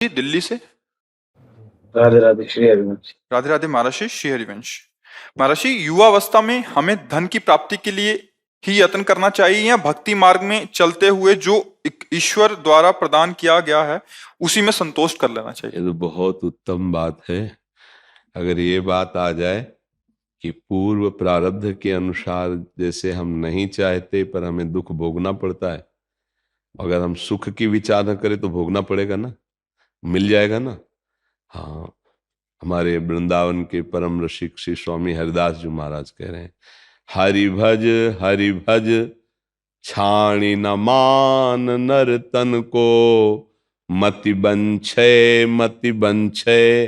जी, दिल्ली से। राधे राधे श्री हरिवंश। राधे राधे महर्षि श्री हरिवंश। महर्षि, युवावस्था में हमें धन की प्राप्ति के लिए ही यत्न करना चाहिए या भक्ति मार्ग में चलते हुए जो ईश्वर द्वारा प्रदान किया गया है उसी में संतोष कर लेना चाहिए? ये तो बहुत उत्तम बात है। अगर ये बात आ जाए कि पूर्व प्रारब्ध के अनुसार जैसे हम नहीं चाहते पर हमें दुख भोगना पड़ता है, अगर हम सुख की विचार न करें तो भोगना पड़ेगा ना, मिल जाएगा ना। हाँ, हमारे वृंदावन के परम रसिक श्री स्वामी हरिदास जी महाराज कह रहे हैं, हरि भज छाणी न मान नर तन को, मति बंछे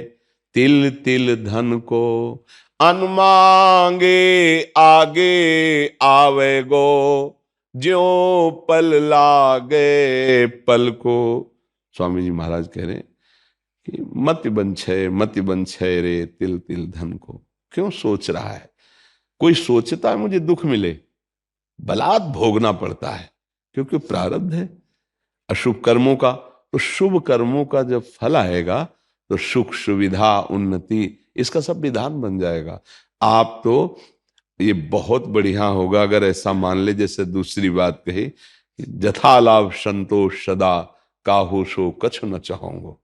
तिल तिल धन को, अनमांगे आगे आवे गो, ज्यों पल लागे पल को। स्वामी जी महाराज कह रहे हैं कि मति बंछे रे तिल तिल धन को। क्यों सोच रहा है? कोई सोचता है मुझे दुख मिले, बलात् भोगना पड़ता है, क्योंकि प्रारब्ध है अशुभ कर्मों का। तो शुभ कर्मों का जब फल आएगा तो सुख सुविधा उन्नति इसका सब विधान बन जाएगा। आप तो ये बहुत बढ़िया होगा अगर ऐसा मान ले, जैसे दूसरी बात कही, जथा लाभ संतोष सदा, काहू सो कछु न चाहूंगा।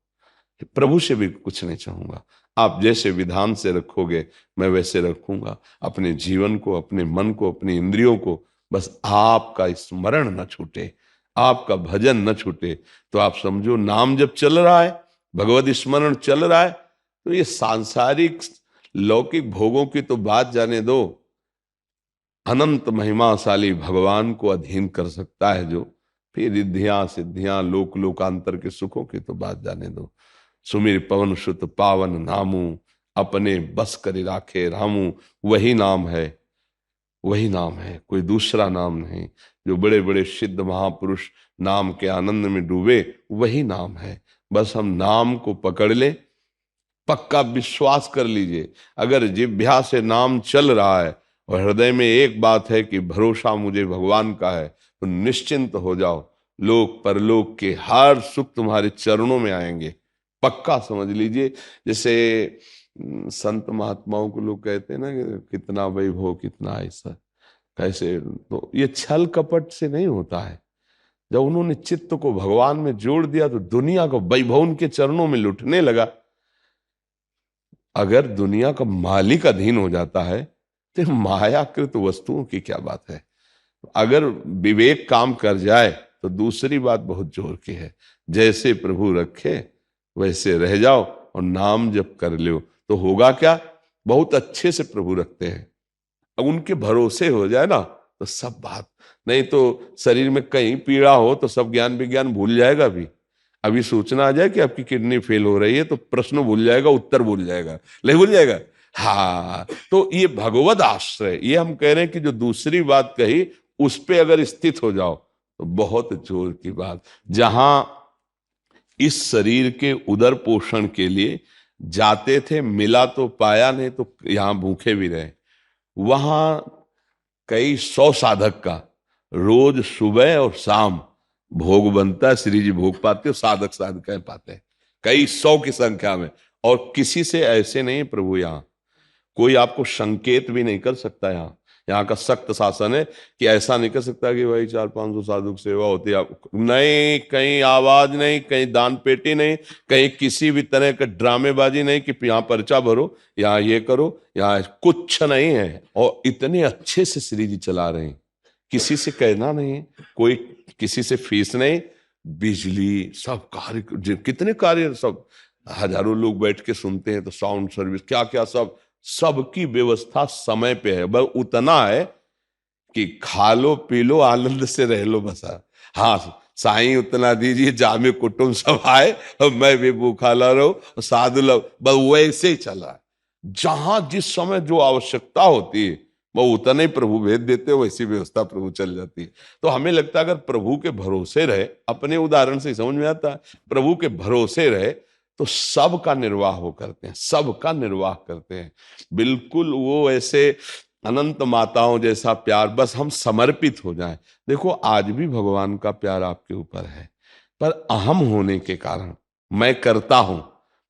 प्रभु से भी कुछ नहीं चाहूंगा, आप जैसे विधान से रखोगे मैं वैसे रखूंगा अपने जीवन को, अपने मन को, अपनी इंद्रियों को। बस आपका स्मरण न छूटे, आपका भजन न छूटे। तो आप समझो, नाम जब चल रहा है, भगवत स्मरण चल रहा है, तो ये सांसारिक लौकिक भोगों की तो बात जाने दो, अनंत महिमाशाली भगवान को अधीन कर सकता है जो, फिर रिद्धियां सिद्धियां लोक लोकांतर के सुखों की तो बात जाने दो। सुमिर पवन सुत पावन नामू, अपने बस कर राखे रामू। वही नाम है, वही नाम है, कोई दूसरा नाम नहीं। जो बड़े बड़े सिद्ध महापुरुष नाम के आनंद में डूबे, वही नाम है। बस हम नाम को पकड़ ले, पक्का विश्वास कर लीजिए। अगर जिह्वा से नाम चल रहा है और हृदय में एक बात है कि भरोसा मुझे भगवान का है, तो निश्चिंत हो जाओ, लोक परलोक के हर सुख तुम्हारे चरणों में आएंगे, पक्का समझ लीजिए। जैसे संत महात्माओं को लोग कहते हैं ना कि कितना वैभव कितना ऐसा, कैसे, तो ये छल कपट से नहीं होता है। जब उन्होंने चित्त को भगवान में जोड़ दिया तो दुनिया को वैभव उनके चरणों में लुटने लगा। अगर दुनिया का मालिक अधीन हो जाता है तो मायाकृत वस्तुओं की क्या बात है। अगर विवेक काम कर जाए तो दूसरी बात बहुत जोर की है, जैसे प्रभु रखे वैसे रह जाओ और नाम जप कर लो तो होगा क्या, बहुत अच्छे से प्रभु रखते हैं। अब उनके भरोसे हो जाए ना तो सब बात, नहीं तो शरीर में कहीं पीड़ा हो तो सब ज्ञान विज्ञान भूल जाएगा। भी अभी सूचना आ जाए कि आपकी किडनी फेल हो रही है तो प्रश्न भूल जाएगा, उत्तर भूल जाएगा, नहीं भूल जाएगा। हाँ, तो ये भगवत आश्रय, ये हम कह रहे हैं कि जो दूसरी बात कही उस पे अगर स्थित हो जाओ तो बहुत जोर की बात। जहां इस शरीर के उदर पोषण के लिए जाते थे, मिला तो पाया, नहीं तो यहां भूखे भी रहे। वहां कई 100 साधक का रोज सुबह और शाम भोग बनता है, श्री जी भोग पाते हो, साधक साधक पाते हैं कई 100 की संख्या में। और किसी से ऐसे नहीं प्रभु, यहाँ कोई आपको संकेत भी नहीं कर सकता। यहाँ का सख्त शासन है कि ऐसा नहीं कर सकता कि भाई 400-500 साधु की सेवा होती है आप, नहीं, कहीं आवाज नहीं, कहीं दान पेटी नहीं, कहीं किसी भी तरह का ड्रामेबाजी नहीं कि यहाँ पर्चा भरो, यहाँ ये करो, यहाँ कुछ नहीं है। और इतने अच्छे से श्री जी चला रहे हैं, किसी से कहना नहीं, कोई किसी से फीस नहीं, बिजली सब कार्य, कितने कार्य, सब हजारों लोग बैठ के सुनते हैं, तो साउंड सर्विस क्या क्या सब, सबकी व्यवस्था समय पे है। बस उतना है कि खा लो पी लो आनंद से रह लो बस। हाँ, साईं उतना दीजिए जामे कुटुंब सब आए और मैं भी भूखा ला रहा हूं, साधु लोग, बस वैसे ही चला है। जहां जिस समय जो आवश्यकता होती है वो उतना ही प्रभु भेज देते हो, वैसी व्यवस्था प्रभु चल जाती है। तो हमें लगता है अगर प्रभु के भरोसे रहे, अपने उदाहरण से समझ में आता है, प्रभु के भरोसे रहे तो सबका निर्वाह वो करते हैं, सबका निर्वाह करते हैं। बिल्कुल वो ऐसे अनंत माताओं जैसा प्यार, बस हम समर्पित हो जाएं। देखो आज भी भगवान का प्यार आपके ऊपर है, पर अहम होने के कारण मैं करता हूं,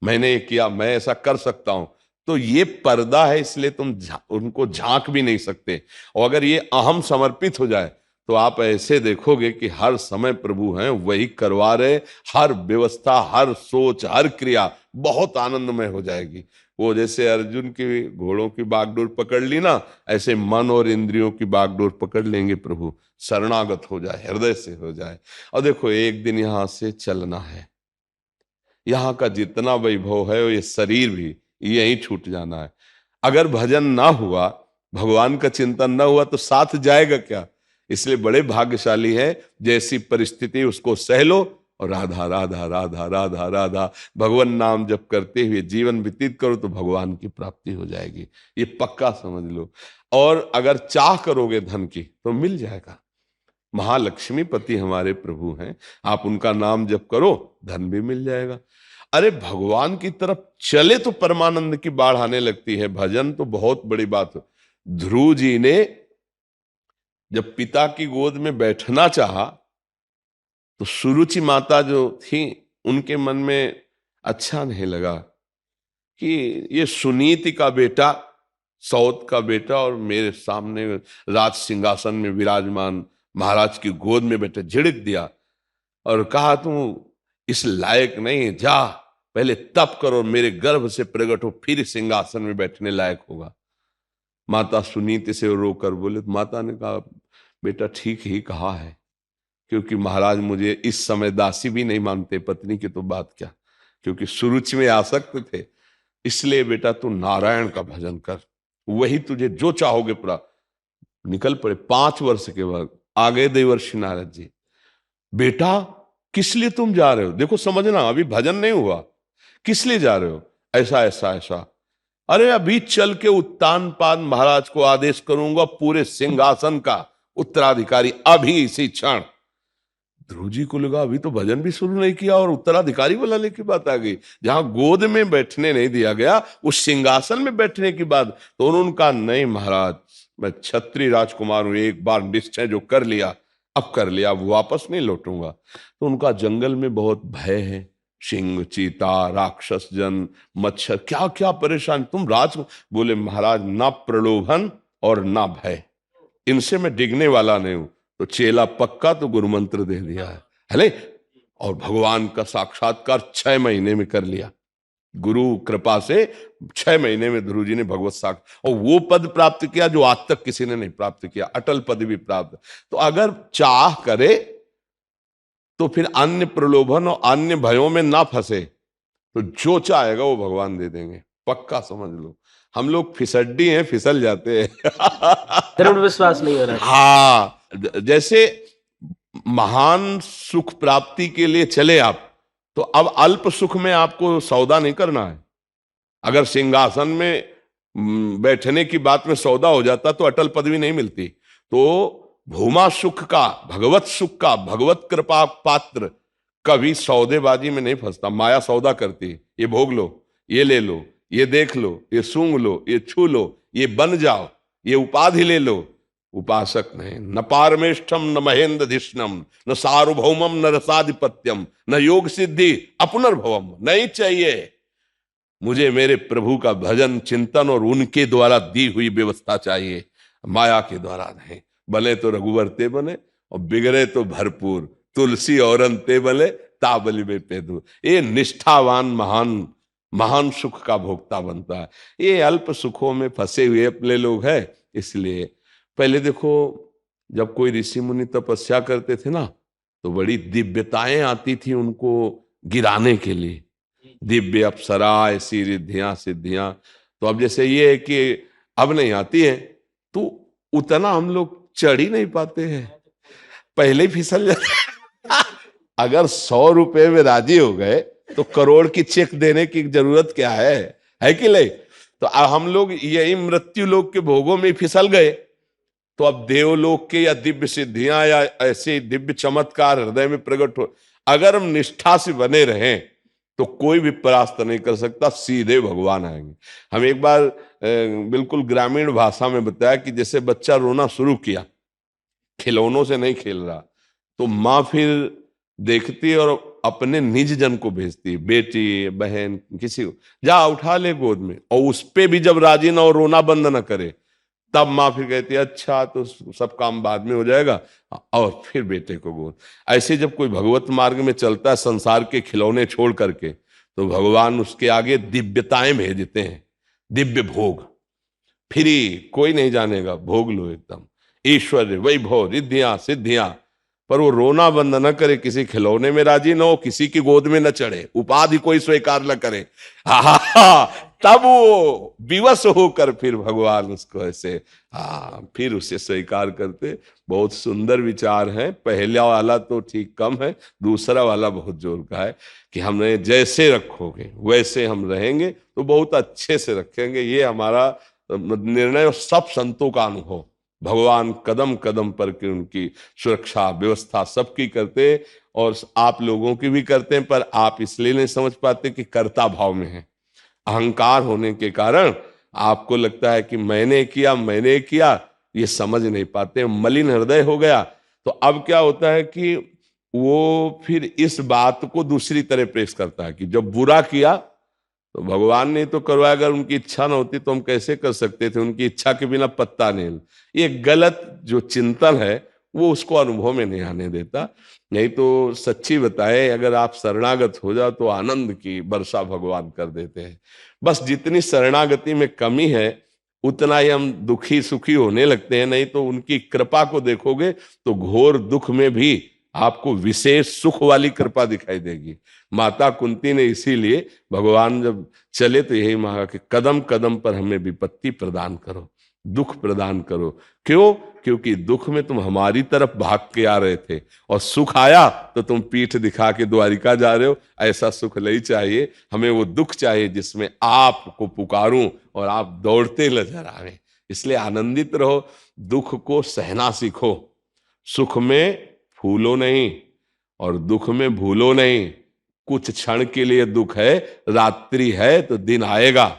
मैंने ये किया, मैं ऐसा कर सकता हूं, तो ये पर्दा है, इसलिए तुम उनको झांक भी नहीं सकते। और अगर ये अहम समर्पित हो जाए तो आप ऐसे देखोगे कि हर समय प्रभु हैं, वही करवा रहे, हर व्यवस्था, हर सोच, हर क्रिया बहुत आनंदमय हो जाएगी। वो जैसे अर्जुन की घोड़ों की बागडोर पकड़ ली ना, ऐसे मन और इंद्रियों की बागडोर पकड़ लेंगे प्रभु, शरणागत हो जाए, हृदय से हो जाए। और देखो एक दिन यहां से चलना है, यहाँ का जितना वैभव है ये शरीर भी यहीं छूट जाना है। अगर भजन ना हुआ, भगवान का चिंतन ना हुआ तो साथ जाएगा क्या? इसलिए बड़े भाग्यशाली है, जैसी परिस्थिति उसको सह लो और राधा राधा राधा राधा राधा भगवान नाम जप करते हुए जीवन व्यतीत करो तो भगवान की प्राप्ति हो जाएगी, ये पक्का समझ लो। और अगर चाह करोगे धन की तो मिल जाएगा। महालक्ष्मी पति हमारे प्रभु हैं, आप उनका नाम जप करो, धन भी मिल जाएगा। अरे भगवान की तरफ चले तो परमानंद की बाढ़ आने लगती है। भजन तो बहुत बड़ी बात है। ध्रुव जी ने जब पिता की गोद में बैठना चाहा तो सुरुचि माता जो थी उनके मन में अच्छा नहीं लगा कि ये सुनीति का बेटा, सौत का बेटा और मेरे सामने राज सिंहासन में विराजमान महाराज की गोद में बैठे, झिड़क दिया और कहा तू इस लायक नहीं, जा पहले तप करो, मेरे गर्भ से प्रकट हो, फिर सिंहासन में बैठने लायक होगा। माता सुनीति से रोकर बोले, तो माता ने कहा बेटा ठीक ही कहा है, क्योंकि महाराज मुझे इस समय दासी भी नहीं मानते, पत्नी की तो बात क्या, क्योंकि सुरुचि में आसक्त थे। इसलिए बेटा तू नारायण का भजन कर, वही तुझे जो चाहोगे पूरा। निकल पड़े। 5 वर्ष के बाद आ गए देवर्षि नारद जी। बेटा किस लिए तुम जा रहे हो? देखो समझना, अभी भजन नहीं हुआ, किस लिए जा रहे हो? ऐसा ऐसा ऐसा। अरे अभी चल के उत्तानपाद महाराज को आदेश करूंगा पूरे सिंहासन का उत्तराधिकारी, अभी इसी क्षण। ध्रुव जी को लगा अभी तो भजन भी शुरू नहीं किया और उत्तराधिकारी बुलाने की बात आ गई। जहां गोद में बैठने नहीं दिया गया, उस सिंहासन में बैठने की बात। तो उन्होंने कहा नहीं महाराज, मैं क्षत्रिय राजकुमार हूं, एक बार निश्चय जो कर लिया अब कर लिया, अब वापस नहीं लौटूंगा। तो उनका जंगल में बहुत भय है, सिंह, चीता, राक्षस जन, मच्छर, क्या क्या परेशान। तुम राज बोले महाराज ना प्रलोभन और ना भय, इनसे मैं डिगने वाला नहीं हूं। तो चेला पक्का तो गुरु मंत्र दे दिया है और भगवान का साक्षात्कार 6 महीने में कर लिया। गुरु कृपा से 6 महीने में ध्रुव जी ने भगवत साक्ष और वो पद प्राप्त किया जो आज तक किसी ने नहीं प्राप्त किया, अटल पद भी प्राप्त। तो अगर चाह करे तो फिर अन्य प्रलोभन और अन्य भयों में ना फंसे, तो जो चाहेगा वो भगवान दे देंगे, पक्का समझ लो। हम लोग फिसड्डी हैं, फिसल जाते हैं। दृढ़ विश्वास नहीं हो रहा। हाँ, जैसे महान सुख प्राप्ति के लिए चले आप, तो अब अल्प सुख में आपको सौदा नहीं करना है। अगर सिंहासन में बैठने की बात में सौदा हो जाता तो अटल पदवी नहीं मिलती। तो भूमा सुख का, भगवत सुख का, भगवत कृपा पात्र कभी सौदेबाजी में नहीं फंसता। माया सौदा करती, ये भोग लो, ये ले लो, ये देख लो, ये सूंघ लो, ये छू लो, ये बन जाओ, ये उपाधि ले लो। उपासक नहीं, न पारमेष्ठम न महेंद्र धिष्णम न सार्वभौमम न रसाधिपत्यम न योग सिद्धि अपुनर्भवम। नहीं चाहिए मुझे, मेरे प्रभु का भजन चिंतन और उनके द्वारा दी हुई व्यवस्था चाहिए, माया के द्वारा नहीं। भले तो रघुवर ते बने और बिगड़े तो भरपूर, तुलसी औरन ते बले ताबली में पेदू। ये निष्ठावान महान महान सुख का भोक्ता बनता है। ये अल्प सुखों में फंसे हुए अपने लोग हैं। इसलिए पहले देखो, जब कोई ऋषि मुनि तपस्या करते थे ना, तो बड़ी दिव्यताएं आती थी उनको गिराने के लिए, दिव्य अप्सरा, ऐसी रिद्धियां सिद्धियां। तो अब जैसे ये है कि अब नहीं आती है, तो उतना हम लोग चढ़ ही नहीं पाते हैं, पहले ही फिसल जाते। अगर 100 रुपए में राजी हो गए तो करोड़ की चेक देने की जरूरत क्या है कि नहीं? तो अब हम लोग यही मृत्यु लोक के भोगों में फिसल गए। तो अब देवलोक के या दिव्य सिद्धियां या ऐसे दिव्य चमत्कार हृदय में प्रकट हो, अगर हम निष्ठा से बने रहें तो कोई भी परास्त नहीं कर सकता, सीधे भगवान आएंगे। हम एक बार बिल्कुल ग्रामीण भाषा में बताया कि जैसे बच्चा रोना शुरू किया, खिलौनों से नहीं खेल रहा, तो माँ फिर देखती और अपने निज जन को भेजती है, बेटी बहन किसी को, जा उठा ले गोद में, और उस पे भी जब राजी ना हो, रोना बंद ना करे, तब माँ फिर कहती है अच्छा तो सब काम बाद में हो जाएगा, और फिर बेटे को गोद। ऐसे जब कोई भगवत मार्ग में चलता है संसार के खिलौने छोड़ करके, तो भगवान उसके आगे दिव्यताएं भेजते हैं, दिव्य भोग, फ्री, कोई नहीं जानेगा, भोग लो एकदम, ऐश्वर्य वैभव रिद्धियां सिद्धियां, पर वो रोना बंद न करे, किसी खिलौने में राजी न हो, किसी की गोद में न चढ़े, उपाधि कोई स्वीकार न करे, तब वो विवश होकर फिर भगवान उसको ऐसे फिर उसे स्वीकार करते। बहुत सुंदर विचार है। पहला वाला तो ठीक कम है, दूसरा वाला बहुत जोर का है कि हमें जैसे रखोगे वैसे हम रहेंगे, तो बहुत अच्छे से रखेंगे। ये हमारा निर्णय और सब संतों का अनुभव। भगवान कदम कदम पर कि उनकी सुरक्षा व्यवस्था सबकी करते, और आप लोगों की भी करते हैं, पर आप इसलिए नहीं समझ पाते कि कर्ता भाव में है, अहंकार होने के कारण आपको लगता है कि मैंने किया, ये समझ नहीं पाते, मलिन हृदय हो गया। तो अब क्या होता है कि वो फिर इस बात को दूसरी तरह पेश करता है कि जब बुरा किया तो भगवान ने तो करवाया, अगर उनकी इच्छा न होती तो हम कैसे कर सकते थे, उनकी इच्छा के बिना पत्ता नहीं। ये गलत जो चिंतन है वो उसको अनुभव में नहीं आने देता। नहीं तो सच्ची बताए, अगर आप शरणागत हो जाओ तो आनंद की वर्षा भगवान कर देते हैं। बस जितनी शरणागति में कमी है उतना ही हम दुखी सुखी होने लगते हैं। नहीं तो उनकी कृपा को देखोगे तो घोर दुख में भी आपको विशेष सुख वाली कृपा दिखाई देगी। माता कुंती ने इसीलिए भगवान जब चले तो यही मांगा कि कदम कदम पर हमें विपत्ति प्रदान करो, दुख प्रदान करो। क्यों? क्योंकि दुख में तुम हमारी तरफ भाग के आ रहे थे, और सुख आया तो तुम पीठ दिखा के द्वारिका जा रहे हो। ऐसा सुख नहीं चाहिए हमें, वो दुख चाहिए जिसमें आपको पुकारूं और आप दौड़ते नजर आवे। इसलिए आनंदित रहो, दुख को सहना सीखो। सुख में फूलो नहीं और दुख में भूलो नहीं। कुछ क्षण के लिए दुख है, रात्रि है तो दिन आएगा,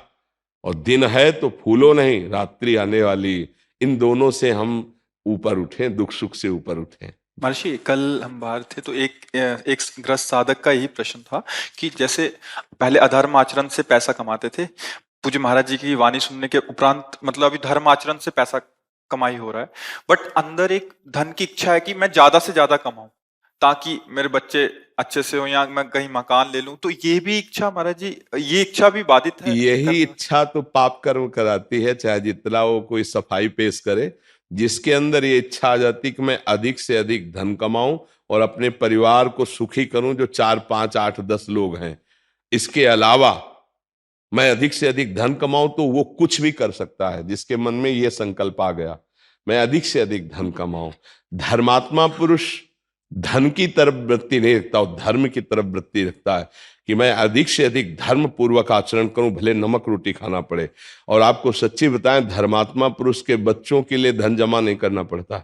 और दिन है तो फूलो नहीं, रात्रि आने वाली। इन दोनों से हम ऊपर उठें, दुख सुख से ऊपर उठें। महर्षि, कल हम बाहर थे तो एक ग्रस्त साधक का यही प्रश्न था कि जैसे पहले अधर्म आचरण से पैसा कमाते थे, पूज्य महाराज जी की वाणी सुनने के उपरांत मतलब अभी धर्म आचरण से पैसा कमाई हो रहा है, बट अंदर एक धन की इच्छा है कि मैं ज्यादा से ज्यादा कमाऊं ताकि मेरे बच्चे अच्छे से हो, या मैं कहीं मकान ले लूं। तो ये भी इच्छा महाराज जी, ये इच्छा भी बाधित है? यही इच्छा तो पाप कर्म कराती है, चाहे जितना वो कोई सफाई पेश करे। जिसके अंदर ये इच्छा आ जाती कि मैं अधिक से अधिक धन कमाऊं और अपने परिवार को सुखी करूं, जो 4 5 8 10 लोग हैं, इसके अलावा मैं अधिक से अधिक धन कमाऊं, तो वो कुछ भी कर सकता है। जिसके मन में ये संकल्प आ गया मैं अधिक से अधिक धन कमाऊं। धर्मात्मा पुरुष धन की तरफ वृत्ति नहीं रखता, और धर्म की तरफ वृत्ति रखता है कि मैं अधिक से अधिक धर्म पूर्वक आचरण करूं, भले नमक रोटी खाना पड़े। और आपको सच्ची बताएं, धर्मात्मा पुरुष के बच्चों के लिए धन जमा नहीं करना पड़ता।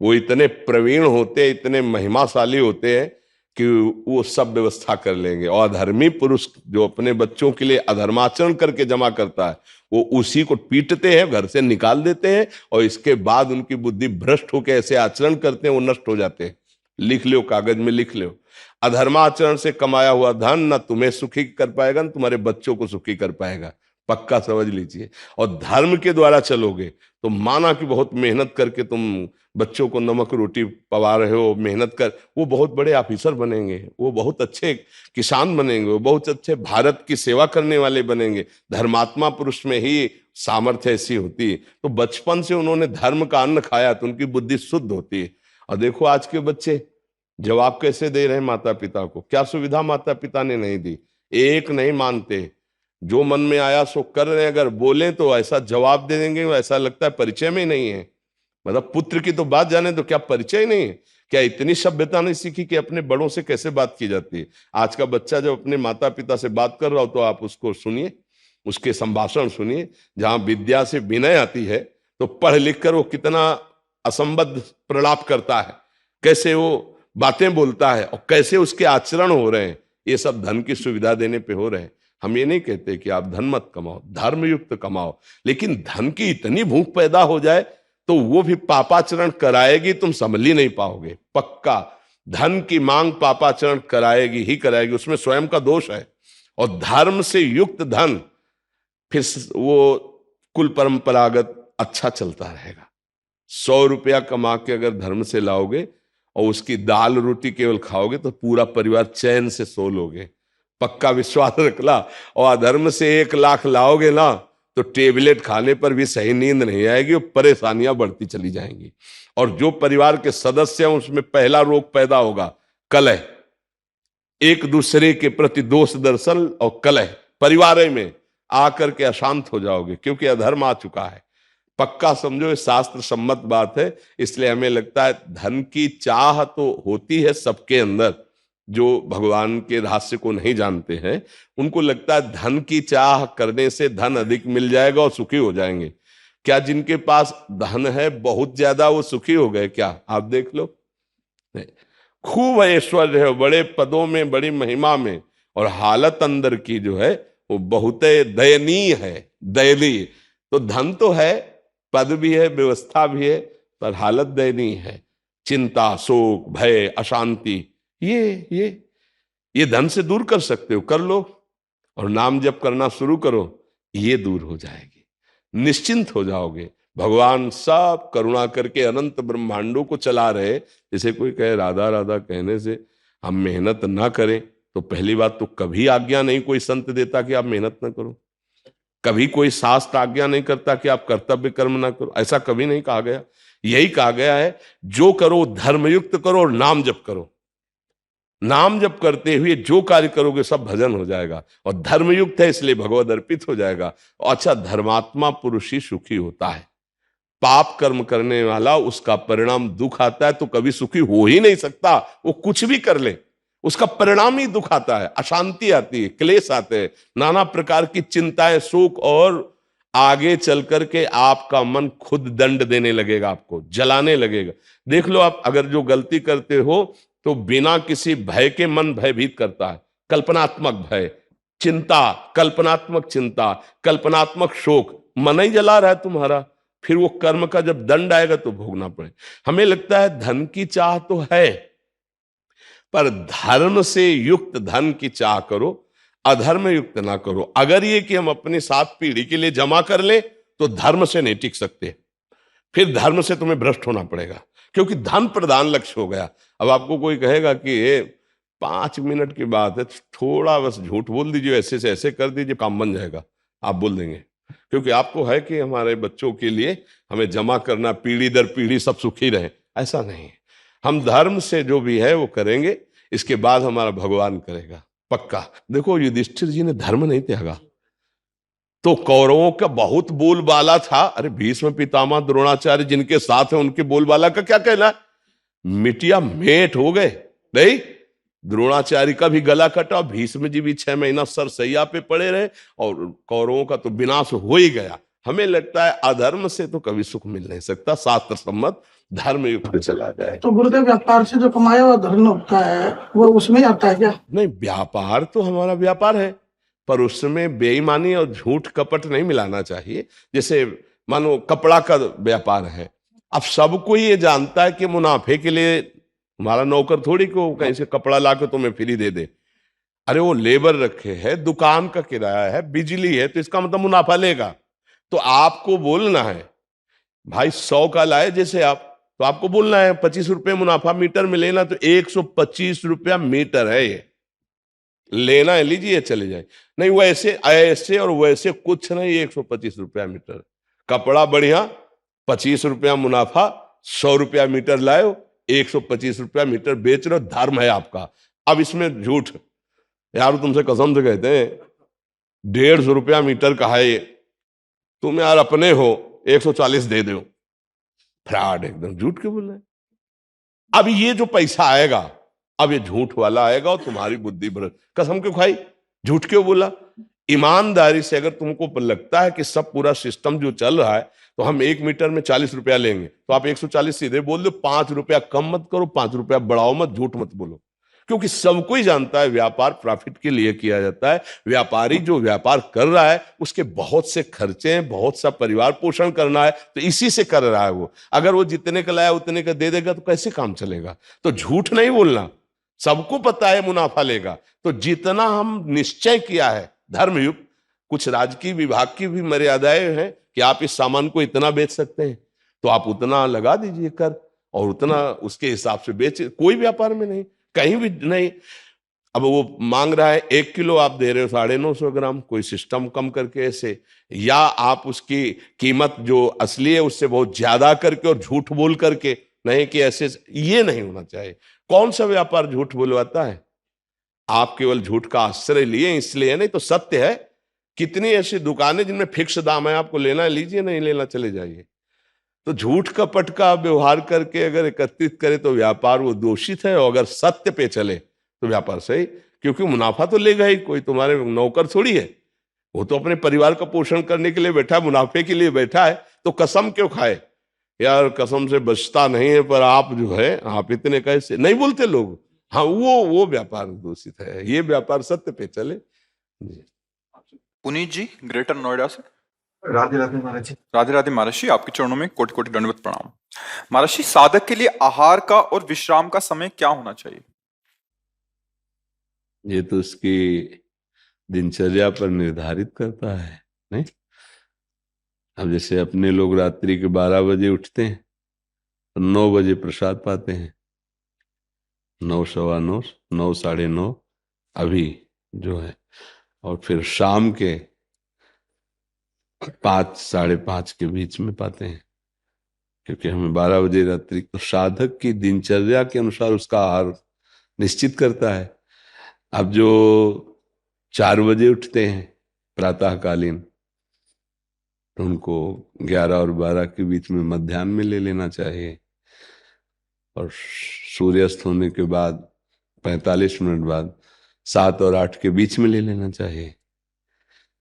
वो इतने प्रवीण होते, इतने महिमाशाली होते हैं कि वो सब व्यवस्था कर लेंगे। और अधर्मी पुरुष जो अपने बच्चों के लिए अधर्माचरण करके जमा करता है, वो उसी को पीटते हैं, घर से निकाल देते हैं, और इसके बाद उनकी बुद्धि भ्रष्ट होकर ऐसे आचरण करते हैं, वो नष्ट हो जाते हैं। लिख लो, कागज में लिख लो। अधर्माचरण से कमाया हुआ धन न तुम्हें सुखी कर पाएगा, न तुम्हारे बच्चों को सुखी कर पाएगा, पक्का समझ लीजिए। और धर्म के द्वारा चलोगे तो माना कि बहुत मेहनत करके तुम बच्चों को नमक रोटी पवा रहे हो, मेहनत कर, वो बहुत बड़े ऑफिसर बनेंगे, वो बहुत अच्छे किसान बनेंगे, वो बहुत अच्छे भारत की सेवा करने वाले बनेंगे। धर्मात्मा पुरुष में ही सामर्थ्य ऐसी होती है। तो बचपन से उन्होंने धर्म का अन्न खाया तो उनकी बुद्धि शुद्ध होती है। और देखो आज के बच्चे जवाब कैसे दे रहे हैं माता पिता को, क्या सुविधा माता पिता ने नहीं दी। एक नहीं मानते, जो मन में आया सो कर रहे हैं। अगर बोले तो ऐसा जवाब दे देंगे, ऐसा लगता है परिचय में ही नहीं है। मतलब पुत्र की तो बात जाने तो क्या परिचय नहीं है? क्या इतनी सभ्यता नहीं सीखी कि अपने बड़ों से कैसे बात की जाती है? आज का बच्चा जब अपने माता पिता से बात कर रहा हो तो आप उसको सुनिए, उसके संभाषण सुनिए। जहां विद्या से विनय आती है तो पढ़ लिख कर वो कितना असंबद्ध प्रलाप करता है, कैसे वो बातें बोलता है और कैसे उसके आचरण हो रहे हैं। ये सब धन की सुविधा देने पे हो रहे हैं। हम ये नहीं कहते कि आप धन मत कमाओ, धर्मयुक्त कमाओ, लेकिन धन की इतनी भूख पैदा हो जाए तो वो भी पापाचरण कराएगी, तुम संभल ही नहीं पाओगे, पक्का। धन की मांग पापाचरण कराएगी ही कराएगी, उसमें स्वयं का दोष है। और धर्म से युक्त धन फिर वो कुल परंपरागत अच्छा चलता रहेगा। 100 रुपया कमा के अगर धर्म से लाओगे और उसकी दाल रोटी केवल खाओगे तो पूरा परिवार चैन से सो लोगे, पक्का विश्वास रखला। और अधर्म से 1 लाख लाओगे ना तो टेबलेट खाने पर भी सही नींद नहीं आएगी और परेशानियां बढ़ती चली जाएंगी। और जो परिवार के सदस्य हैं उसमें पहला रोग पैदा होगा कलह, एक दूसरे के प्रति दोष दर्शन और कलह। परिवार में आकर के अशांत हो जाओगे क्योंकि अधर्म आ चुका है। पक्का समझो ये शास्त्र सम्मत बात है। इसलिए हमें लगता है धन की चाह तो होती है सबके अंदर, जो भगवान के रहस्य को नहीं जानते हैं उनको लगता है धन की चाह करने से धन अधिक मिल जाएगा और सुखी हो जाएंगे। क्या जिनके पास धन है बहुत ज्यादा वो सुखी हो गए क्या? आप देख लो, नहीं। खूब ऐश्वर्य है, बड़े पदों में, बड़ी महिमा में, और हालत अंदर की जो है वो बहुत दयनीय है, दयनीय। तो धन तो है, पद भी है, व्यवस्था भी है, पर हालत दयनीय है। चिंता, शोक, भय, अशांति, ये धन से दूर कर सकते हो, कर लो। और नाम जप करना शुरू करो, ये दूर हो जाएगी, निश्चिंत हो जाओगे। भगवान सब करुणा करके अनंत ब्रह्मांडों को चला रहे। जैसे कोई कहे राधा राधा कहने से हम मेहनत ना करें, तो पहली बात तो कभी आज्ञा नहीं कोई संत देता कि आप मेहनत ना करो, कभी कोई शास्त्र आज्ञा नहीं करता कि आप कर्तव्य कर्म ना करो, ऐसा कभी नहीं कहा गया। यही कहा गया है जो करो धर्मयुक्त करो और नाम जप करो। नाम जप करते हुए जो कार्य करोगे सब भजन हो जाएगा, और धर्मयुक्त है इसलिए भगवद अर्पित हो जाएगा। अच्छा, धर्मात्मा पुरुष ही सुखी होता है। पाप कर्म करने वाला उसका परिणाम दुख आता है, तो कभी सुखी हो ही नहीं सकता। वो कुछ भी कर ले उसका परिणाम ही दुख आता है, अशांति आती है, क्लेश आते हैं, नाना प्रकार की चिंताएं, शोक, और आगे चल करके आपका मन खुद दंड देने लगेगा, आपको जलाने लगेगा। देख लो आप अगर जो गलती करते हो तो बिना किसी भय के मन भयभीत करता है। कल्पनात्मक भय, चिंता, कल्पनात्मक चिंता, कल्पनात्मक शोक, मन ही जला रहा है तुम्हारा। फिर वो कर्म का जब दंड आएगा तो भोगना पड़े। हमें लगता है धन की चाह तो है, पर धर्म से युक्त धन की चाह करो, अधर्म युक्त ना करो। अगर ये कि हम अपनी 7 पीढ़ी के लिए जमा कर ले तो धर्म से नहीं टिक सकते, फिर धर्म से तुम्हें भ्रष्ट होना पड़ेगा, क्योंकि धन प्रधान लक्ष्य हो गया। अब आपको कोई कहेगा कि ये 5 मिनट की बात है, थोड़ा बस झूठ बोल दीजिए, ऐसे से ऐसे कर दीजिए, काम बन जाएगा, आप बोल देंगे, क्योंकि आपको है कि हमारे बच्चों के लिए हमें जमा करना, पीढ़ी दर पीढ़ी सब सुखी रहे। ऐसा नहीं, हम धर्म से जो भी है वो करेंगे, इसके बाद हमारा भगवान करेगा, पक्का। देखो युधिष्ठिर जी ने धर्म नहीं त्यागा तो कौरवों का बहुत बोलबाला था। अरे भीष्म पितामह द्रोणाचार्य जिनके साथ है उनके बोलबाला का क्या कहना है? मिटिया मेट हो गए। नहीं, द्रोणाचार्य का भी गला कटा, भीष्म जी भी 6 महीना सरसैया पे पड़े रहे, और कौरवों का तो विनाश हो ही गया। हमें लगता है अधर्म से तो कभी सुख मिल नहीं सकता, शास्त्र सम्मत धर्म युक्त चला जाए। तो गुरुदेव व्यापार से जो कमाया हुआ धन होता है वो उसमें आता है क्या? नहीं, व्यापार तो हमारा व्यापार है, पर उसमें बेईमानी और झूठ कपट नहीं मिलाना चाहिए। जैसे मानो कपड़ा का व्यापार है, अब सबको ये जानता है कि मुनाफे के लिए हमारा नौकर थोड़ी को कहीं से कपड़ा ला के तुम्हें फ्री दे दे। अरे वो लेबर रखे है, दुकान का किराया है, बिजली है, तो इसका मतलब मुनाफा लेगा। तो आपको बोलना है भाई 100 का लाए जैसे आप, तो आपको बोलना है 25 रुपए मुनाफा मीटर में लेना, तो 125 रुपया मीटर है, ये लेना है, लीजिए चले जाए। नहीं वैसे ऐसे और वैसे कुछ नहीं, 125 रुपया मीटर कपड़ा बढ़िया, 25 रुपया मुनाफा, 100 रुपया मीटर लाए, 125 रुपया मीटर बेच रहे हो, धर्म है आपका। अब इसमें झूठ यार, तुमसे कसम से कहते हैं 150 रुपया मीटर का है ये, तुम यार अपने हो 140 दे दो, फ्रॉड, एकदम झूठ क्यों बोल रहे हैं? अब ये जो पैसा आएगा, अब ये झूठ वाला आएगा और तुम्हारी बुद्धि भ्रष्ट। कसम क्यों खाई, झूठ क्यों बोला? ईमानदारी से अगर तुमको लगता है कि सब पूरा सिस्टम जो चल रहा है तो हम 1 मीटर में 40 रुपया लेंगे, तो आप 140 सीधे बोल दो, 5 रुपया कम मत करो, 5 रुपया बढ़ाओ मत, झूठ मत बोलो। क्योंकि सबको ही जानता है व्यापार प्रॉफिट के लिए किया जाता है। व्यापारी जो व्यापार कर रहा है उसके बहुत से खर्चे हैं, बहुत सा परिवार पोषण करना है, तो इसी से कर रहा है वो। अगर वो जितने का लाया उतने का दे देगा तो कैसे काम चलेगा? तो झूठ नहीं बोलना, सबको पता है मुनाफा लेगा, तो जितना हम निश्चय किया है धर्मयुक्त, कुछ राजकीय विभाग की भी मर्यादाएं हैं कि आप इस सामान को इतना बेच सकते हैं, तो आप उतना लगा दीजिए कर, और उतना उसके हिसाब से बेचे। कोई व्यापार में नहीं, कहीं भी नहीं। अब वो मांग रहा है 1 किलो, आप दे रहे हो 950 ग्राम, कोई सिस्टम कम करके ऐसे, या आप उसकी कीमत जो असली है उससे बहुत ज्यादा करके और झूठ बोल करके, नहीं कि ऐसे, ये नहीं होना चाहिए। कौन सा व्यापार झूठ बोलवाता है? आप केवल झूठ का आश्रय लिए इसलिए, नहीं तो सत्य है। कितनी ऐसी दुकानें जिनमें फिक्स दाम है, आपको लेना है लीजिए, नहीं लेना चले जाइए। तो झूठ कपट का व्यवहार करके अगर एकत्रित करे तो व्यापार वो दूषित है, और अगर सत्य पे चले तो व्यापार सही, क्योंकि मुनाफा तो लेगा ही, कोई तुम्हारे नौकर थोड़ी है, वो तो अपने परिवार का पोषण करने के लिए बैठा है, मुनाफे के लिए बैठा है। तो कसम क्यों खाए यार, कसम से बचता नहीं है, पर आप जो है आप इतने कैसे, नहीं बोलते लोग। हाँ, वो व्यापार दूषित है, ये व्यापार सत्य पे चले। पुनीत जी ग्रेटर नोएडा से। राधे राधे महाराज जी। राधे राधे महाराज जी, आपके चरणों में कोटि कोटि दंडवत प्रणाम। महाराज जी, साधक के लिए आहार का और विश्राम का समय क्या होना चाहिए? ये तो उसकी दिनचर्या पर निर्धारित करता है, नहीं? अब जैसे अपने लोग रात्रि के 12 बजे उठते हैं तो 9 बजे प्रसाद पाते हैं, 9, सवा 9, 9, साढ़े 9 अभी जो है, और फिर शाम के 5, साढ़े 5 के बीच में पाते हैं, क्योंकि हमें 12 बजे रात्रि। तो साधक की दिनचर्या के अनुसार उसका आहार निश्चित करता है। अब जो 4 बजे उठते हैं प्रातःकालीन, तो उनको 11 और 12 के बीच में मध्याह्न में ले लेना चाहिए, और सूर्यास्त होने के बाद 45 मिनट बाद 7 और 8 के बीच में ले लेना चाहिए।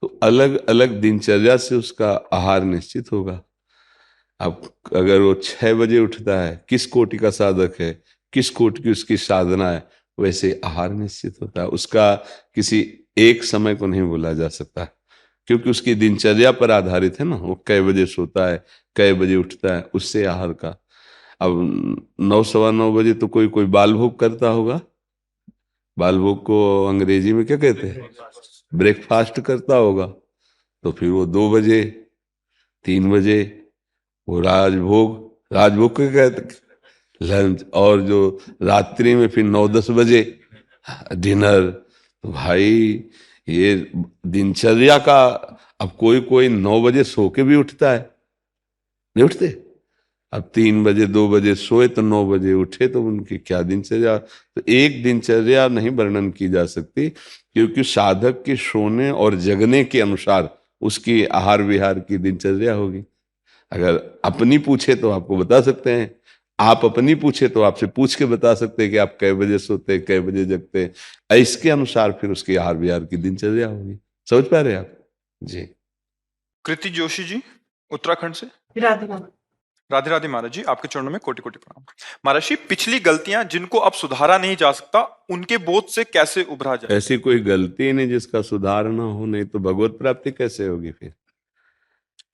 तो अलग अलग दिनचर्या से उसका आहार निश्चित होगा। अब अगर वो 6 बजे उठता है, किस कोटि का साधक है, किस कोटि की उसकी साधना है, वैसे आहार निश्चित होता है। उसका किसी एक समय को नहीं बोला जा सकता, क्योंकि उसकी दिनचर्या पर आधारित है ना, वो कै बजे सोता है, कै बजे उठता है, उससे आहार का। अब 9, सवा 9 बजे तो कोई कोई बाल भोग करता होगा। बाल भोग को अंग्रेजी में क्या कहते हैं? ब्रेकफास्ट करता होगा। तो फिर वो 2 बजे 3 बजे वो राजभोग के कहते लंच, और जो रात्रि में फिर 9-10 बजे डिनर। तो भाई ये दिनचर्या का, अब कोई कोई 9 बजे सो के भी उठता है, नहीं उठते? अब 3 बजे 2 बजे सोए तो 9 बजे उठे, तो उनकी क्या दिनचर्या। तो एक दिनचर्या नहीं वर्णन की जा सकती, क्योंकि साधक के सोने और जगने के अनुसार उसकी आहार विहार की दिनचर्या होगी। अगर अपनी पूछे तो आपको बता सकते हैं, आप अपनी पूछे तो आपसे पूछ के बता सकते हैं कि आप कै बजे सोते, कै बजे जगते, इसके अनुसार फिर उसकी आहार विहार की दिनचर्या होगी। समझ पा रहे हैं आप जी? कृति जोशी जी उत्तराखंड से। राधे राधे। राधे राधे महाराज जी, आपके चरणों में कोटि कोटि प्रणाम। महाराज जी, पिछली गलतियां जिनको अब सुधारा नहीं जा सकता, उनके बोझ से कैसे उभरा जाए? ऐसी कोई गलती नहीं जिसका सुधार ना हो, नहीं तो भगवत प्राप्ति कैसे होगी फिर?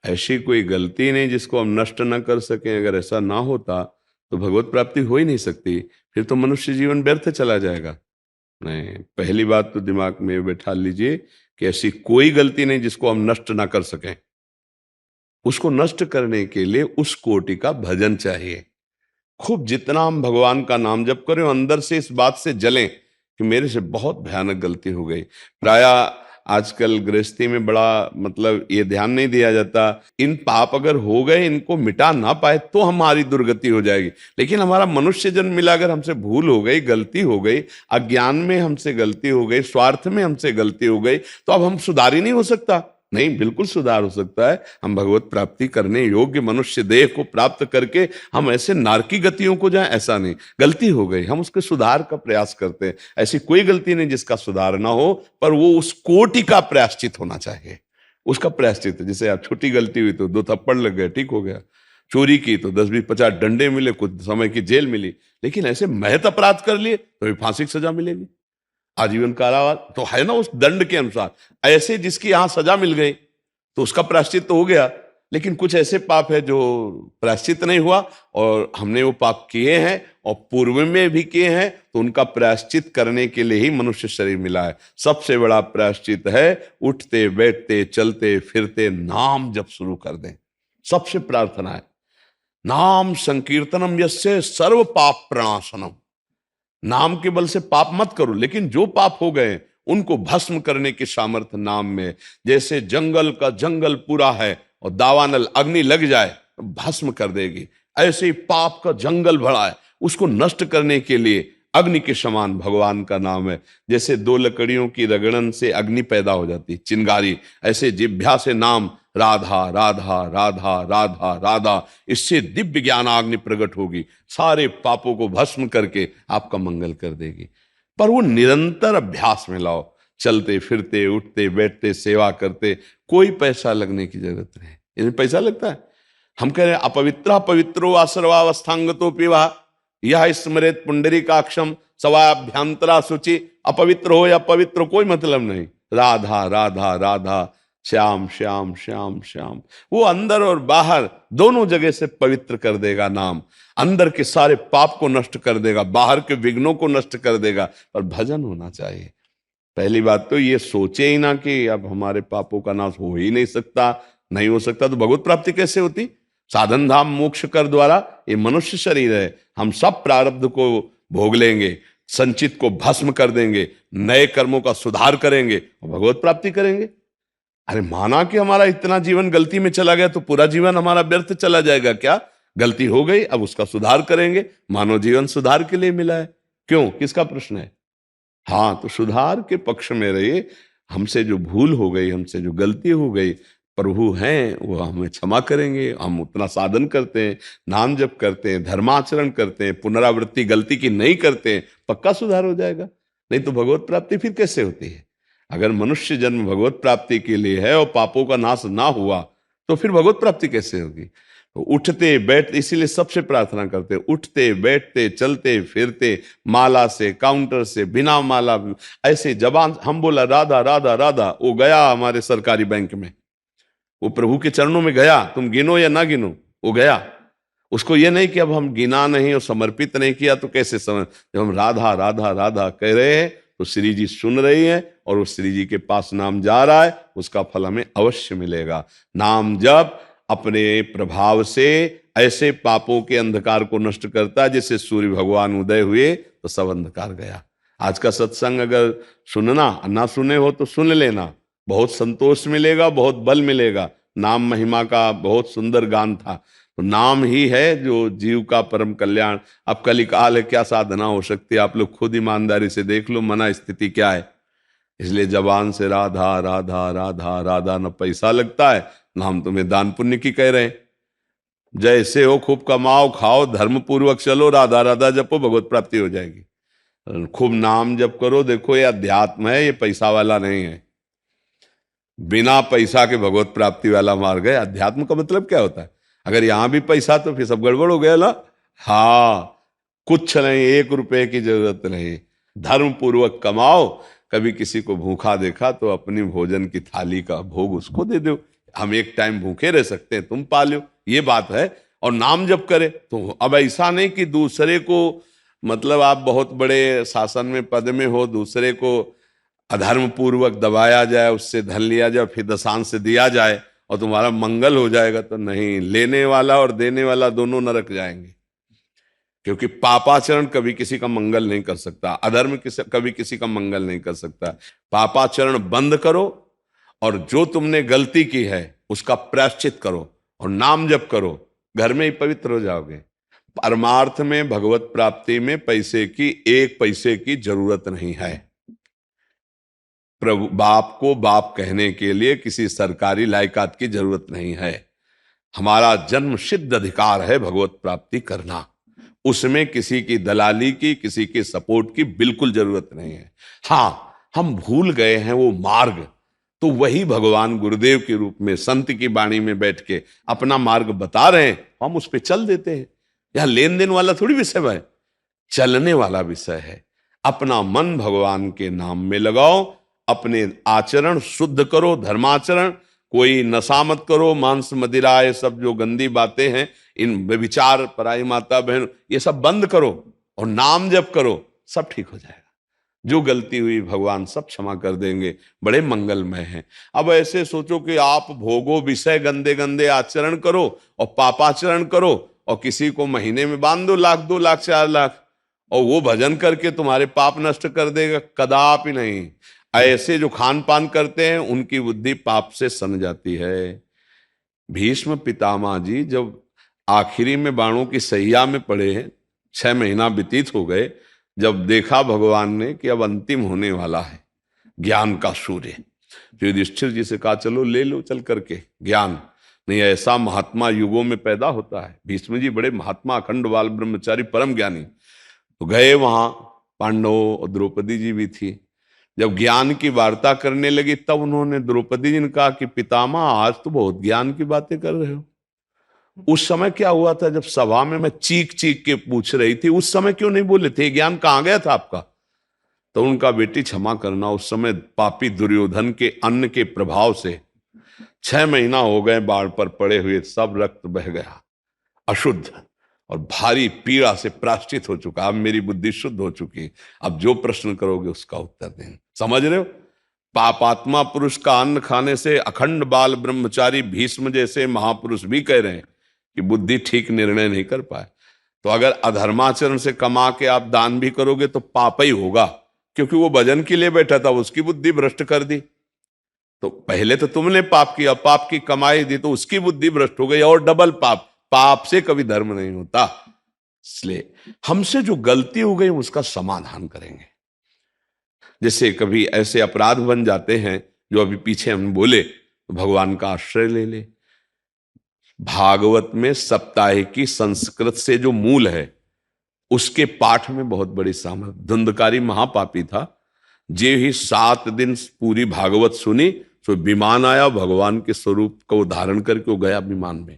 ऐसी कोई गलती नहीं जिसको हम नष्ट न कर सकें। अगर ऐसा ना होता तो भगवत प्राप्ति हो ही नहीं सकती, फिर तो मनुष्य जीवन व्यर्थ चला जाएगा। नहीं, पहली बात तो दिमाग में बैठा लीजिए कि ऐसी कोई गलती नहीं जिसको हम नष्ट ना कर सकें। उसको नष्ट करने के लिए उस कोटि का भजन चाहिए। खूब जितना हम भगवान का नाम जप करें, अंदर से इस बात से जलें कि मेरे से बहुत भयानक गलती हो गई। प्रायः आजकल गृहस्थी में बड़ा मतलब ये ध्यान नहीं दिया जाता, इन पाप अगर हो गए इनको मिटा ना पाए तो हमारी दुर्गति हो जाएगी। लेकिन हमारा मनुष्य जन्म मिला, अगर हमसे भूल हो गई, गलती हो गई, अज्ञान में हमसे गलती हो गई, स्वार्थ में हमसे गलती हो गई, तो अब हम सुधार ही नहीं हो सकता। नहीं, बिल्कुल सुधार हो सकता है। हम भगवत प्राप्ति करने योग्य मनुष्य देह को प्राप्त करके हम ऐसे नारकी गतियों को जाएं, ऐसा नहीं। गलती हो गई, हम उसके सुधार का प्रयास करते हैं। ऐसी कोई गलती नहीं जिसका सुधार ना हो, पर वो उस कोटि का प्रायश्चित होना चाहिए। उसका प्रायश्चित, जैसे आप छोटी गलती हुई तो 2 थप्पड़ लग गए, ठीक हो गया। चोरी की तो 10-20-50 डंडे मिले, कुछ समय की जेल मिली, लेकिन ऐसे महत अपराध कर लिए तो भी फांसी की सजा मिलेगी, आजीवन कारावास तो है ना उस दंड के अनुसार। ऐसे जिसकी यहां सजा मिल गई तो उसका प्रायश्चित तो हो गया, लेकिन कुछ ऐसे पाप है जो प्रायश्चित नहीं हुआ और हमने वो पाप किए हैं और पूर्व में भी किए हैं, तो उनका प्रायश्चित करने के लिए ही मनुष्य शरीर मिला है। सबसे बड़ा प्रायश्चित है उठते बैठते चलते फिरते नाम जप शुरू कर दें। सबसे प्रार्थना है नाम संकीर्तनम यस्य सर्व पाप प्रणाशनम। नाम के बल से पाप मत करो, लेकिन जो पाप हो गए उनको भस्म करने की सामर्थ्य नाम में। जैसे जंगल का जंगल पूरा है और दावानल अग्नि लग जाए तो भस्म कर देगी, ऐसे ही पाप का जंगल भरा है, उसको नष्ट करने के लिए अग्नि के समान भगवान का नाम है। जैसे दो लकड़ियों की रगड़न से अग्नि पैदा हो जाती है चिंगारी, ऐसे जिह्वा से नाम राधा राधा राधा राधा राधा, इससे दिव्य ज्ञानाग्नि प्रकट होगी, सारे पापों को भस्म करके आपका मंगल कर देगी। पर वो निरंतर अभ्यास में लाओ, चलते फिरते उठते बैठते सेवा करते, कोई पैसा लगने की जरूरत नहीं। इसमें पैसा लगता है? हम कह रहे हैं अपवित्र पवित्रो वा सर्वावस्थांगतो पिवा यह स्मरेत पुंडरीकाक्षम सवाभ्यंतरा सूचि। अपवित्र हो या पवित्र कोई मतलब नहीं, राधा राधा राधा, श्याम श्याम श्याम श्याम, वो अंदर और बाहर दोनों जगह से पवित्र कर देगा नाम। अंदर के सारे पाप को नष्ट कर देगा, बाहर के विघ्नों को नष्ट कर देगा। पर भजन होना चाहिए। पहली बात तो ये सोचे ही ना कि अब हमारे पापों का नाश हो ही नहीं सकता, नहीं हो सकता तो भगवत प्राप्ति कैसे होती? साधन धाम मोक्ष कर द्वारा ये मनुष्य शरीर है, हम सब प्रारब्ध को भोग लेंगे, संचित को भस्म कर देंगे, नए कर्मों का सुधार करेंगे और भगवत प्राप्ति करेंगे। अरे माना कि हमारा इतना जीवन गलती में चला गया तो पूरा जीवन हमारा व्यर्थ चला जाएगा क्या? गलती हो गई, अब उसका सुधार करेंगे। मानव जीवन सुधार के लिए मिला है, क्यों, किसका प्रश्न है? हाँ, तो सुधार के पक्ष में रहिए। हमसे जो भूल हो गई, हमसे जो गलती हो गई, प्रभु हैं वो हमें क्षमा करेंगे। हम उतना साधन करते हैं, नाम जप करते हैं, धर्माचरण करते हैं, पुनरावृत्ति गलती की नहीं करते हैं, पक्का सुधार हो जाएगा। नहीं तो भगवत प्राप्ति फिर कैसे होती है? अगर मनुष्य जन्म भगवत प्राप्ति के लिए है और पापों का नाश ना हुआ तो फिर भगवत प्राप्ति कैसे होगी? तो उठते बैठते, इसीलिए सबसे प्रार्थना करते, उठते बैठते चलते फिरते, माला से काउंटर से बिना माला, ऐसे जबान हम बोला राधा राधा राधा, वो गया हमारे सरकारी बैंक में, वो प्रभु के चरणों में गया, तुम गिनो या ना गिनो, वो गया। उसको ये नहीं कि अब हम गिना नहीं और समर्पित नहीं किया तो कैसे समझ। जब हम राधा राधा राधा कह रहे हैं तो श्री जी सुन रही हैं और उस श्री जी के पास नाम जा रहा है, उसका फल हमें अवश्य मिलेगा। नाम जब अपने प्रभाव से ऐसे पापों के अंधकार को नष्ट करता है जैसे सूर्य भगवान उदय हुए तो सब अंधकार गया। आज का सत्संग अगर सुनना ना सुने हो तो सुन लेना, बहुत संतोष मिलेगा, बहुत बल मिलेगा। नाम महिमा का बहुत सुंदर गान था। तो नाम ही है जो जीव का परम कल्याण। अब कलिकाल है, क्या साधना हो सकती है? आप लोग खुद ईमानदारी से देख लो मना स्थिति क्या है। इसलिए जबान से राधा राधा राधा राधा, न पैसा लगता है न हम तुम्हें दान पुण्य की कह रहे हैं। जैसे हो खूब कमाओ खाओ धर्म पूर्वक चलो, राधा राधा जपो, भगवत प्राप्ति हो जाएगी। खूब नाम जप करो। देखो ये अध्यात्म है, ये पैसा वाला नहीं है। बिना पैसा के भगवत प्राप्ति वाला मार्ग है। अध्यात्म का मतलब क्या होता है? अगर यहां भी पैसा तो फिर सब गड़बड़ हो गया ना। हाँ, कुछ नहीं, 1 रुपए की जरूरत नहीं, धर्म पूर्वक कमाओ। कभी किसी को भूखा देखा तो अपनी भोजन की थाली का भोग उसको दे दो। हम एक टाइम भूखे रह सकते हैं, तुम पालो, ये बात है। और नाम जप करे तो अब ऐसा नहीं कि दूसरे को, मतलब आप बहुत बड़े शासन में पद में हो, दूसरे को अधर्म पूर्वक दबाया जाए, उससे धन लिया जाए, फिर दशांश से दिया जाए और तुम्हारा मंगल हो जाएगा। तो नहीं, लेने वाला और देने वाला दोनों नरक जाएंगे। क्योंकि पापाचरण कभी किसी का मंगल नहीं कर सकता, अधर्म कभी किसी का मंगल नहीं कर सकता। पापाचरण बंद करो और जो तुमने गलती की है उसका प्रायश्चित करो और नाम जप करो, घर में ही पवित्र हो जाओगे। परमार्थ में भगवत प्राप्ति में पैसे की 1 पैसे की जरूरत नहीं है। प्रभु बाप को बाप कहने के लिए किसी सरकारी लायकात की जरूरत नहीं है। हमारा जन्म सिद्ध अधिकार है भगवत प्राप्ति करना, उसमें किसी की दलाली की, किसी के सपोर्ट की बिल्कुल जरूरत नहीं है। हाँ, हम भूल गए हैं वो मार्ग तो वही भगवान गुरुदेव के रूप में संत की वाणी में बैठ के अपना मार्ग बता रहे हैं, हम उस पर चल देते हैं। यह लेन देन वाला थोड़ी विषय है, चलने वाला विषय है। अपना मन भगवान के नाम में लगाओ, अपने आचरण शुद्ध करो, धर्माचरण। कोई नशा मत करो, मांस मदिरा ये सब जो गंदी बातें हैं, इन व्यभिचार, पराई माता बहन, ये सब बंद करो और नाम जप करो, सब ठीक हो जाएगा। जो गलती हुई भगवान सब क्षमा कर देंगे, बड़े मंगलमय हैं। अब ऐसे सोचो कि आप भोगो विषय, गंदे गंदे आचरण करो और पापाचरण करो और किसी को महीने में बांध दो 1,00,000, 2,00,000, 4,00,000 और वो भजन करके तुम्हारे पाप नष्ट कर देगा, कदापि नहीं। ऐसे जो खान पान करते हैं उनकी बुद्धि पाप से सन जाती है। भीष्म पितामह जी जब आखिरी में बाणों की सैया में पड़े हैं, 6 महीना व्यतीत हो गए, जब देखा भगवान ने कि अब अंतिम होने वाला है ज्ञान का सूर्य, तो युधिष्ठिर जी से कहा चलो ले लो चल करके ज्ञान, नहीं ऐसा महात्मा युगों में पैदा होता है। भीष्म जी बड़े महात्मा, अखंड बाल ब्रह्मचारी, परम ज्ञानी। तो गए वहां, पांडव और द्रौपदी जी भी थी। जब ज्ञान की वार्ता करने लगी तब उन्होंने द्रौपदी जी ने कहा कि पितामह आज तो बहुत ज्ञान की बातें कर रहे हो। उस समय क्या हुआ था जब सभा में मैं चीख चीख के पूछ रही थी, उस समय क्यों नहीं बोले थे? ज्ञान कहां गया था आपका? तो उनका बेटी क्षमा करना, उस समय पापी दुर्योधन के अन्न के प्रभाव से 6 महीना हो गए बाढ़ पर पड़े हुए, सब रक्त बह गया अशुद्ध और भारी पीड़ा से प्राश्चित हो चुका। अब मेरी बुद्धि शुद्ध हो चुकी, अब जो प्रश्न करोगे उसका उत्तर दें। समझ रहे हो? पापात्मा पुरुष का अन्न खाने से अखंड बाल ब्रह्मचारी भीष्म जैसे महापुरुष भी कह रहे हैं कि बुद्धि ठीक निर्णय नहीं कर पाए। तो अगर अधर्माचरण से कमा के आप दान भी करोगे तो पाप ही होगा, क्योंकि वो भजन के लिए बैठा था, उसकी बुद्धि भ्रष्ट कर दी। तो पहले तो तुमने पाप किया, पाप की कमाई दी तो उसकी बुद्धि भ्रष्ट हो गई और डबल पाप। पाप से कभी धर्म नहीं होता। इसलिए हमसे जो गलती हो गई उसका समाधान करेंगे। जैसे कभी ऐसे अपराध बन जाते हैं जो अभी पीछे हम बोले, तो भगवान का आश्रय ले ले। भागवत में सप्ताहिकी संस्कृत से जो मूल है उसके पाठ में बहुत बड़ी सामर्थ्य। धुंधकारी महापापी था, जे ही 7 दिन पूरी भागवत सुनी तो विमान आया, भगवान के स्वरूप को धारण करके वो गया विमान में।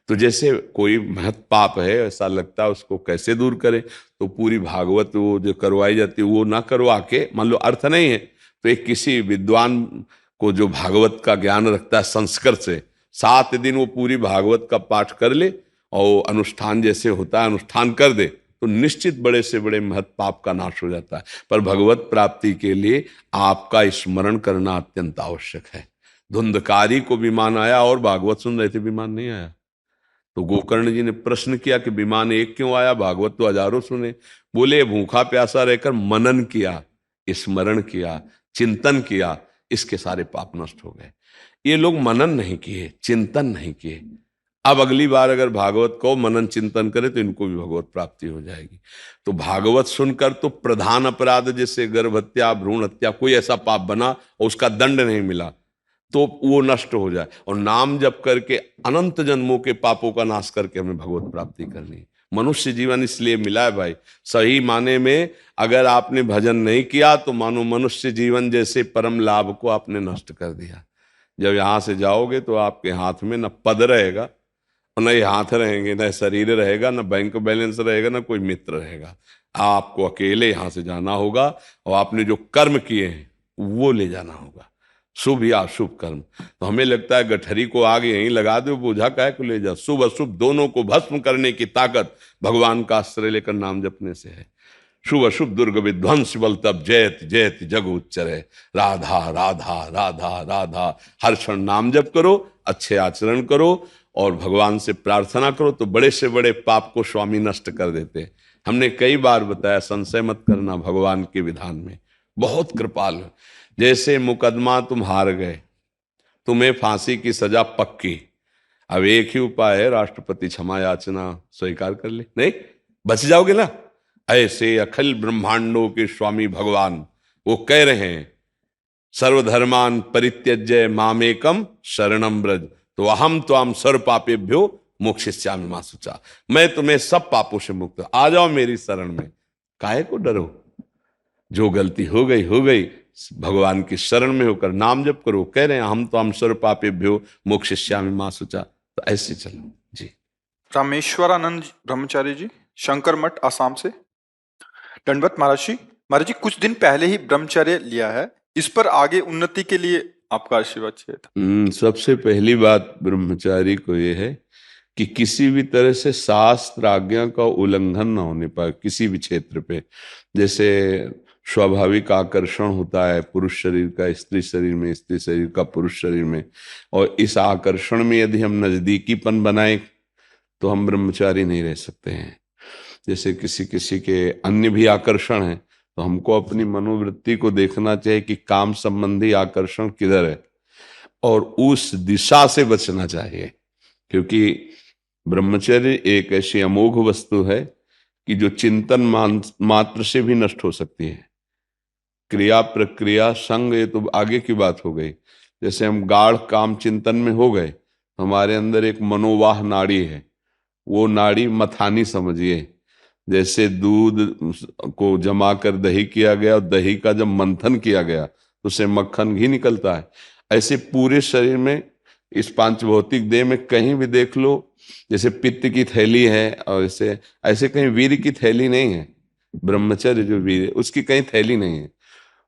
तो जैसे कोई महत पाप है, ऐसा लगता है उसको कैसे दूर करें, तो पूरी भागवत वो जो करवाई जाती है वो ना करवा के, मान लो अर्थ नहीं है तो एक किसी विद्वान को जो भागवत का ज्ञान रखता है संस्कृत से, 7 दिन वो पूरी भागवत का पाठ कर ले और अनुष्ठान जैसे होता है अनुष्ठान कर दे, तो निश्चित बड़े से बड़े महत पाप का नाश हो जाता है। पर भगवत प्राप्ति के लिए आपका स्मरण करना अत्यंत आवश्यक है। धुंधकारी को विमान आया और भागवत सुन रहे थे, विमान नहीं आया। तो गोकर्ण जी ने प्रश्न किया कि विमान एक क्यों आया, भागवत तो हजारों सुने। बोले भूखा प्यासा रहकर मनन किया, स्मरण किया, चिंतन किया, इसके सारे पाप नष्ट हो गए। ये लोग मनन नहीं किए, चिंतन नहीं किए। अब अगली बार अगर भागवत को मनन चिंतन करे तो इनको भी भगवत प्राप्ति हो जाएगी। तो भागवत सुनकर तो प्रधान अपराध जैसे गर्भ हत्या, भ्रूण हत्या, कोई ऐसा पाप बना और उसका दंड नहीं मिला तो वो नष्ट हो जाए। और नाम जप करके अनंत जन्मों के पापों का नाश करके हमें भगवत प्राप्ति करनी है। मनुष्य जीवन इसलिए मिला है भाई, सही माने में अगर आपने भजन नहीं किया तो मानो मनुष्य जीवन जैसे परम लाभ को आपने नष्ट कर दिया। जब यहां से जाओगे तो आपके हाथ में न पद रहेगा, न ये हाथ रहेंगे, न शरीर रहेगा, न बैंक बैलेंस रहेगा, न कोई मित्र रहेगा। आपको अकेले यहां से जाना होगा और आपने जो कर्म किए हैं वो ले जाना होगा, शुभ या अशुभ कर्म। तो हमें लगता है गठरी को आग यहीं लगा दो, बोझा काहे को ले जा। शुभ अशुभ दोनों को भस्म करने की ताकत भगवान का आश्रय लेकर नाम जपने से है। शुभ अशुभ दुर्ग विध्वंस बल तब जयत जयत जग उच्चरे। राधा राधा राधा राधा, हर क्षण नाम जप करो, अच्छे आचरण करो और भगवान से प्रार्थना करो तो बड़े से बड़े पाप को स्वामी नष्ट कर देते। हमने कई बार बताया संशय मत करना भगवान के विधान में, बहुत कृपाल है। जैसे मुकदमा तुम हार गए, तुम्हें फांसी की सजा पक्की, अब एक ही उपाय है, राष्ट्रपति क्षमा याचना स्वीकार कर ले, नहीं बच जाओगे ना। ऐसे अखिल ब्रह्मांडों के स्वामी भगवान वो कह रहे हैं सर्वधर्मान परित्यज्य मामेकम शरणम ब्रज, तो अहम त्वाम सर्व पापेभ्यो मोक्षयिष्यामि मा शुचा। मैं तुम्हें सब पापों से मुक्त, आ जाओ मेरी शरण में, काहे को डरो। जो गलती हो गई भगवान की शरण में होकर नाम जप करो। कह रहे हैं हम तो हम सर्व पापेभ्यो मोक्षयिष्यामि मा शुचा, तो ऐसे चलो जी। रामेश्वरानंद ब्रह्मचारी जी, शंकर मठ आसाम से। दंडवत महाराज जी। महाराज जी, कुछ दिन पहले ही ब्रह्मचर्य लिया है, इस पर आगे उन्नति के लिए आपका आशीर्वाद चाहिए था। सबसे पहली बात ब्रह्मचारी को यह है कि किसी भी तरह से शास्त्र आज्ञा का उल्लंघन ना होने पाए किसी भी क्षेत्र पे। जैसे स्वाभाविक आकर्षण होता है पुरुष शरीर का स्त्री शरीर में, स्त्री शरीर का पुरुष शरीर में, और इस आकर्षण में यदि हम नजदीकीपन बनाए तो हम ब्रह्मचारी नहीं रह सकते हैं। जैसे किसी किसी के अन्य भी आकर्षण है, तो हमको अपनी मनोवृत्ति को देखना चाहिए कि काम संबंधी आकर्षण किधर है और उस दिशा से बचना चाहिए। क्योंकि ब्रह्मचर्य एक ऐसी अमोघ वस्तु है कि जो चिंतन मात्र से भी नष्ट हो सकती है। क्रिया प्रक्रिया संग ये तो आगे की बात हो गई। जैसे हम गाढ़ काम चिंतन में हो गए, हमारे अंदर एक मनोवाह नाड़ी है, वो नाड़ी मथानी समझिए। जैसे दूध को जमा कर दही किया गया और दही का जब मंथन किया गया तो उससे मक्खन घी निकलता है। ऐसे पूरे शरीर में, इस पांच भौतिक देह में कहीं भी देख लो, जैसे पित्त की थैली है और ऐसे कहीं वीर की थैली नहीं है। ब्रह्मचर्य जो वीर है उसकी कहीं थैली नहीं है।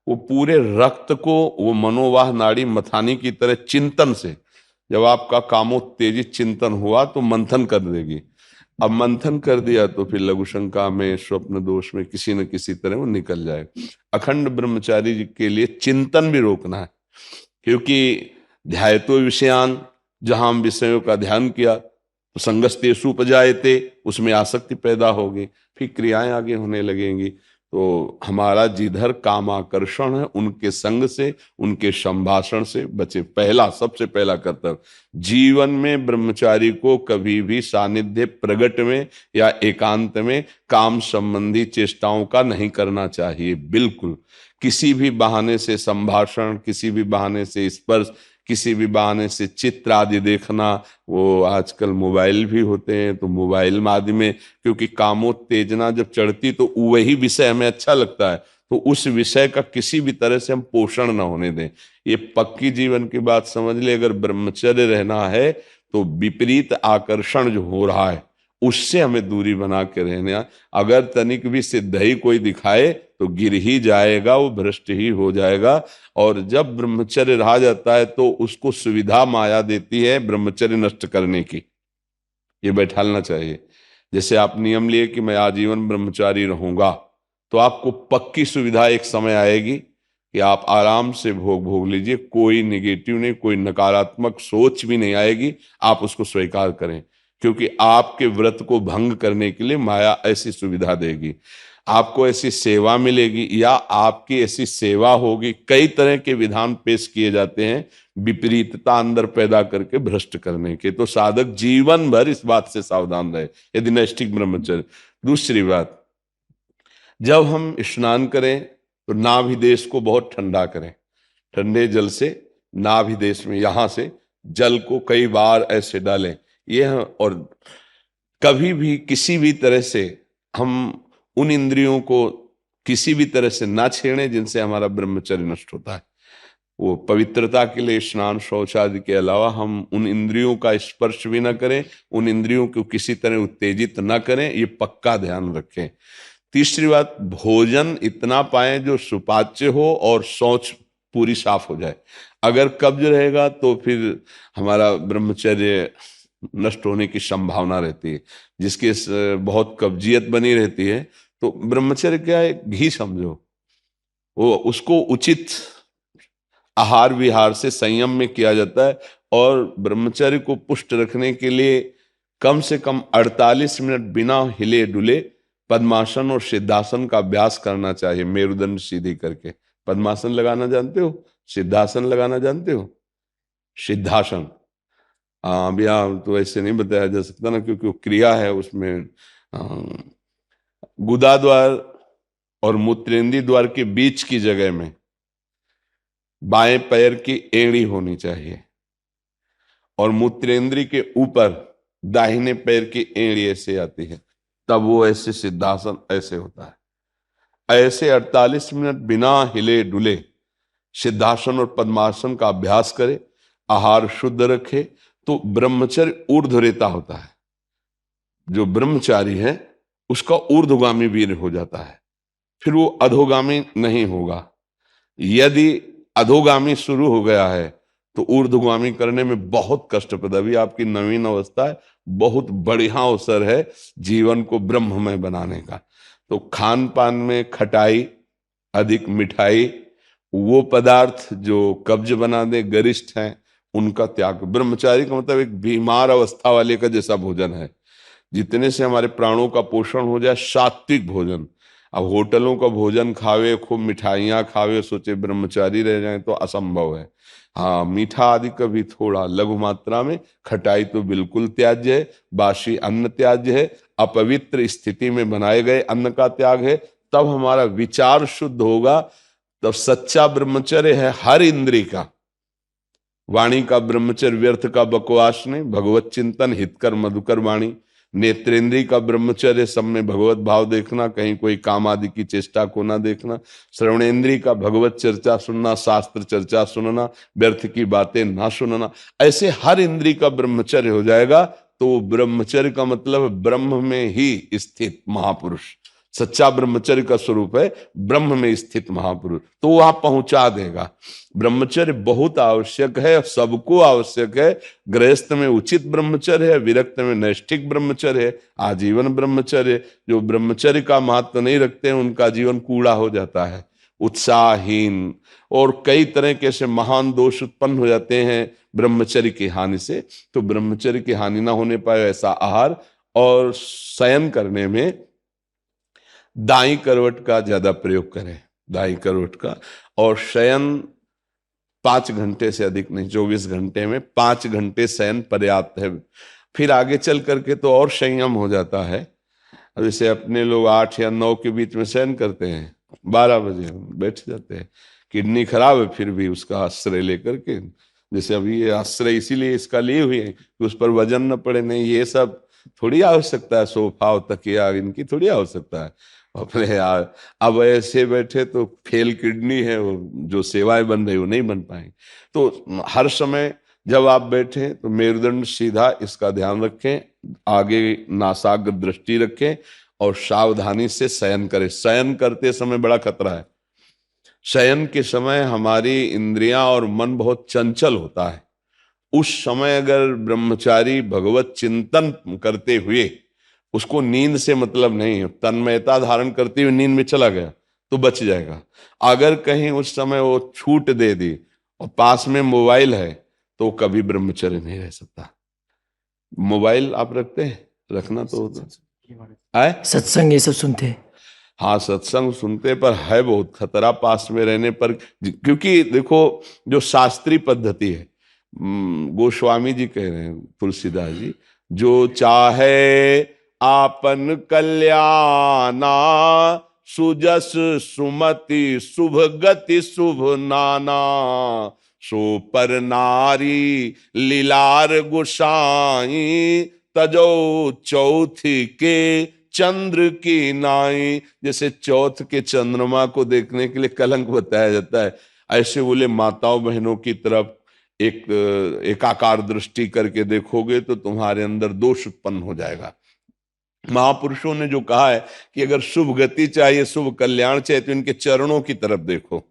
वो पूरे रक्त को वो मनोवाह नाड़ी मथानी की तरह चिंतन से, जब आपका कामोत्तेजित चिंतन हुआ तो मंथन कर देगी। अब मंथन कर दिया तो फिर लघु शंका में, स्वप्न दोष में किसी न किसी तरह वो निकल जाए। अखंड ब्रह्मचारी जी के लिए चिंतन भी रोकना है, क्योंकि ध्यायतो विषयान, जहां हम विषयों का ध्यान किया तो संगस्तेषु उपजायते, उसमें आसक्ति पैदा होगी, फिर क्रियाएं आगे होने लगेंगी। तो हमारा जिधर काम आकर्षण है उनके संग से, उनके संभाषण से बचे। पहला, सबसे पहला कर्तव्य जीवन में ब्रह्मचारी को कभी भी सानिध्य प्रगट में या एकांत में काम संबंधी चेष्टाओं का नहीं करना चाहिए। बिल्कुल किसी भी बहाने से संभाषण, किसी भी बहाने से स्पर्श, किसी भी बहाने से चित्र आदि देखना, वो आजकल मोबाइल भी होते हैं तो मोबाइल आदि में, क्योंकि कामोत्तेजना जब चढ़ती तो वही विषय हमें अच्छा लगता है, तो उस विषय का किसी भी तरह से हम पोषण ना होने दें। ये पक्की जीवन की बात समझ ले। अगर ब्रह्मचर्य रहना है तो विपरीत आकर्षण जो हो रहा है उससे हमें दूरी बना के रहना। अगर तनिक भी सिद्धि कोई दिखाए तो गिर ही जाएगा, वो भ्रष्ट ही हो जाएगा। और जब ब्रह्मचर्य रहा जाता है तो उसको सुविधा माया देती है ब्रह्मचर्य नष्ट करने की, ये बैठालना चाहिए। जैसे आप नियम लिए कि मैं आजीवन ब्रह्मचारी रहूंगा, तो आपको पक्की सुविधा एक समय आएगी कि आप आराम से भोग लीजिए, कोई निगेटिव नहीं, कोई नकारात्मक सोच भी नहीं आएगी। आप उसको स्वीकार करें, क्योंकि आपके व्रत को भंग करने के लिए माया ऐसी सुविधा देगी। आपको ऐसी सेवा मिलेगी या आपकी ऐसी सेवा होगी। कई तरह के विधान पेश किए जाते हैं विपरीतता अंदर पैदा करके भ्रष्ट करने के। तो साधक जीवन भर इस बात से सावधान रहे यदि नैष्ठिक ब्रह्मचर्य। दूसरी बात, जब हम स्नान करें तो नाभि देश को बहुत ठंडा करें। ठंडे जल से नाभि देश में, यहां से जल को कई बार ऐसे डालें। और कभी भी किसी भी तरह से हम उन इंद्रियों को किसी भी तरह से ना छेड़ें जिनसे हमारा ब्रह्मचर्य नष्ट होता है। वो पवित्रता के लिए स्नान शौच आदि के अलावा हम उन इंद्रियों का स्पर्श भी ना करें, उन इंद्रियों को किसी तरह उत्तेजित ना करें, ये पक्का ध्यान रखें। तीसरी बात, भोजन इतना पाएं जो सुपाच्य हो और शौच पूरी साफ हो जाए। अगर कब्ज रहेगा तो फिर हमारा ब्रह्मचर्य नष्ट होने की संभावना रहती है। जिसके बहुत कब्जियत बनी रहती है, तो ब्रह्मचर्य क्या है, घी समझो। वो उसको उचित आहार विहार से संयम में किया जाता है। और ब्रह्मचर्य को पुष्ट रखने के लिए कम से कम 48 मिनट बिना हिले डुले पद्मासन और सिद्धासन का अभ्यास करना चाहिए। मेरुदंड सीधी करके पद्मासन लगाना जानते हो, सिद्धासन लगाना जानते हो? सिद्धासन अभी तो ऐसे नहीं बताया जा सकता ना, क्योंकि वो क्रिया है उसमें। गुदा द्वार और मूत्रेंद्रीय द्वार के बीच की जगह में बाएं पैर की एड़ी होनी चाहिए और मूत्रेंद्रीय के ऊपर दाहिने पैर की एड़ी ऐसे आती है, तब वो ऐसे सिद्धासन ऐसे होता है। ऐसे 48 मिनट बिना हिले डुले सिद्धासन और पद्मासन का अभ्यास करे, आहार शुद्ध रखे, तो ब्रह्मचर्य ऊर्ध्वरेता होता है। जो ब्रह्मचारी है उसका ऊर्ध्वगामी वीर हो जाता है, फिर वो अधोगामी नहीं होगा। यदि अधोगामी शुरू हो गया है तो ऊर्ध्वगामी करने में बहुत कष्टप्रद। अभी आपकी नवीन अवस्था है, बहुत बढ़िया अवसर है जीवन को ब्रह्ममय बनाने का। तो खान पान में खटाई, अधिक मिठाई, वो पदार्थ जो कब्ज बना दे, गरिष्ठ हैं, उनका त्याग। ब्रह्मचारी का मतलब एक बीमार अवस्था वाले का जैसा भोजन है, जितने से हमारे प्राणों का पोषण हो जाए, सात्विक भोजन। अब होटलों का भोजन खावे, खूब मिठाइयाँ खावे, सोचे ब्रह्मचारी रह जाए तो असंभव है। हाँ, मीठा आदि कभी थोड़ा लघु मात्रा में, खटाई तो बिल्कुल त्याज्य है, बासी अन्न त्याज्य है, अपवित्र स्थिति में बनाए गए अन्न का त्याग है। तब हमारा विचार शुद्ध होगा, तब सच्चा ब्रह्मचर्य है हर इंद्रिय का। वाणी का ब्रह्मचर्य व्यर्थ का बकवास नहीं, भगवत चिंतन, हितकर मधुकर वाणी। नेत्रेंद्रिय का ब्रह्मचर्य सब में भगवत भाव देखना, कहीं कोई काम आदि की चेष्टा को ना देखना। श्रवणेन्द्रिय का भगवत चर्चा सुनना, शास्त्र चर्चा सुनना, व्यर्थ की बातें ना सुनना। ऐसे हर इंद्रिय का ब्रह्मचर्य हो जाएगा तो ब्रह्मचर्य का मतलब ब्रह्म में ही स्थित महापुरुष। सच्चा ब्रह्मचर्य का स्वरूप है ब्रह्म में स्थित महापुरुष, तो वहां पहुंचा देगा। ब्रह्मचर्य बहुत आवश्यक है, सबको आवश्यक है। गृहस्थ में उचित ब्रह्मचर्य है, विरक्त में नैष्ठिक ब्रह्मचर्य है, आजीवन ब्रह्मचर्य। जो ब्रह्मचर्य का महत्व नहीं रखते हैं उनका जीवन कूड़ा हो जाता है, उत्साहहीन, और कई तरह के ऐसे महान दोष उत्पन्न हो जाते हैं ब्रह्मचर्य की हानि से। तो ब्रह्मचर्य की हानि ना होने पाए ऐसा आहार, और शयन करने में दाई करवट का ज्यादा प्रयोग करें, दाई करवट का। और शयन 5 घंटे से अधिक नहीं, 24 घंटे में 5 घंटे शयन पर्याप्त है। फिर आगे चल करके तो और संयम हो जाता है। अब जैसे अपने लोग 8 या 9 के बीच में शयन करते हैं, 12 बजे बैठ जाते हैं। किडनी खराब है फिर भी उसका आश्रय लेकर के, जैसे अभी ये आश्रय इसीलिए इसका लिए हुए हैं कि उस पर वजन न पड़े। नहीं, ये सब थोड़ी आवश्यकता है, सोफा और तकिया इनकी थोड़ी आवश्यकता है अपने यार। अब ऐसे बैठे तो फेल किडनी है, वो जो सेवाएं बन रही वो नहीं बन पाएंगी। तो हर समय जब आप बैठे तो मेरुदंड सीधा, इसका ध्यान रखें, आगे नासाग्र दृष्टि रखें और सावधानी से शयन करें। शयन करते समय बड़ा खतरा है। शयन के समय हमारी इंद्रियां और मन बहुत चंचल होता है। उस समय अगर ब्रह्मचारी भगवत चिंतन करते हुए, उसको नींद से मतलब नहीं है, तन्मयता धारण करते हुए नींद में चला गया तो बच जाएगा। अगर कहीं उस समय वो छूट दे दी और पास में मोबाइल है तो कभी ब्रह्मचर्य नहीं रह सकता। मोबाइल आप रखते हैं? रखना तो होता है। सत्संग ये सब सुनते हैं? हाँ, सत्संग सुनते, पर है बहुत खतरा पास में रहने पर। क्योंकि देखो, जो शास्त्रीय पद्धति है, गोस्वामी जी कह रहे हैं, तुलसीदास जी, जो चाहे आपन कल्याणा, सुजस सुमति शुभ गति शुभ नाना, सो पर नारी लीलार गोसाई, तजो चौथी के चंद्र की नाई। जैसे चौथ के चंद्रमा को देखने के लिए कलंक बताया जाता है, ऐसे बोले माताओं बहनों की तरफ एक एकाकार दृष्टि करके देखोगे तो तुम्हारे अंदर दोष उत्पन्न हो जाएगा। महापुरुषों ने जो कहा है कि अगर शुभ गति चाहिए, शुभ कल्याण चाहिए, तो इनके चरणों की तरफ देखो।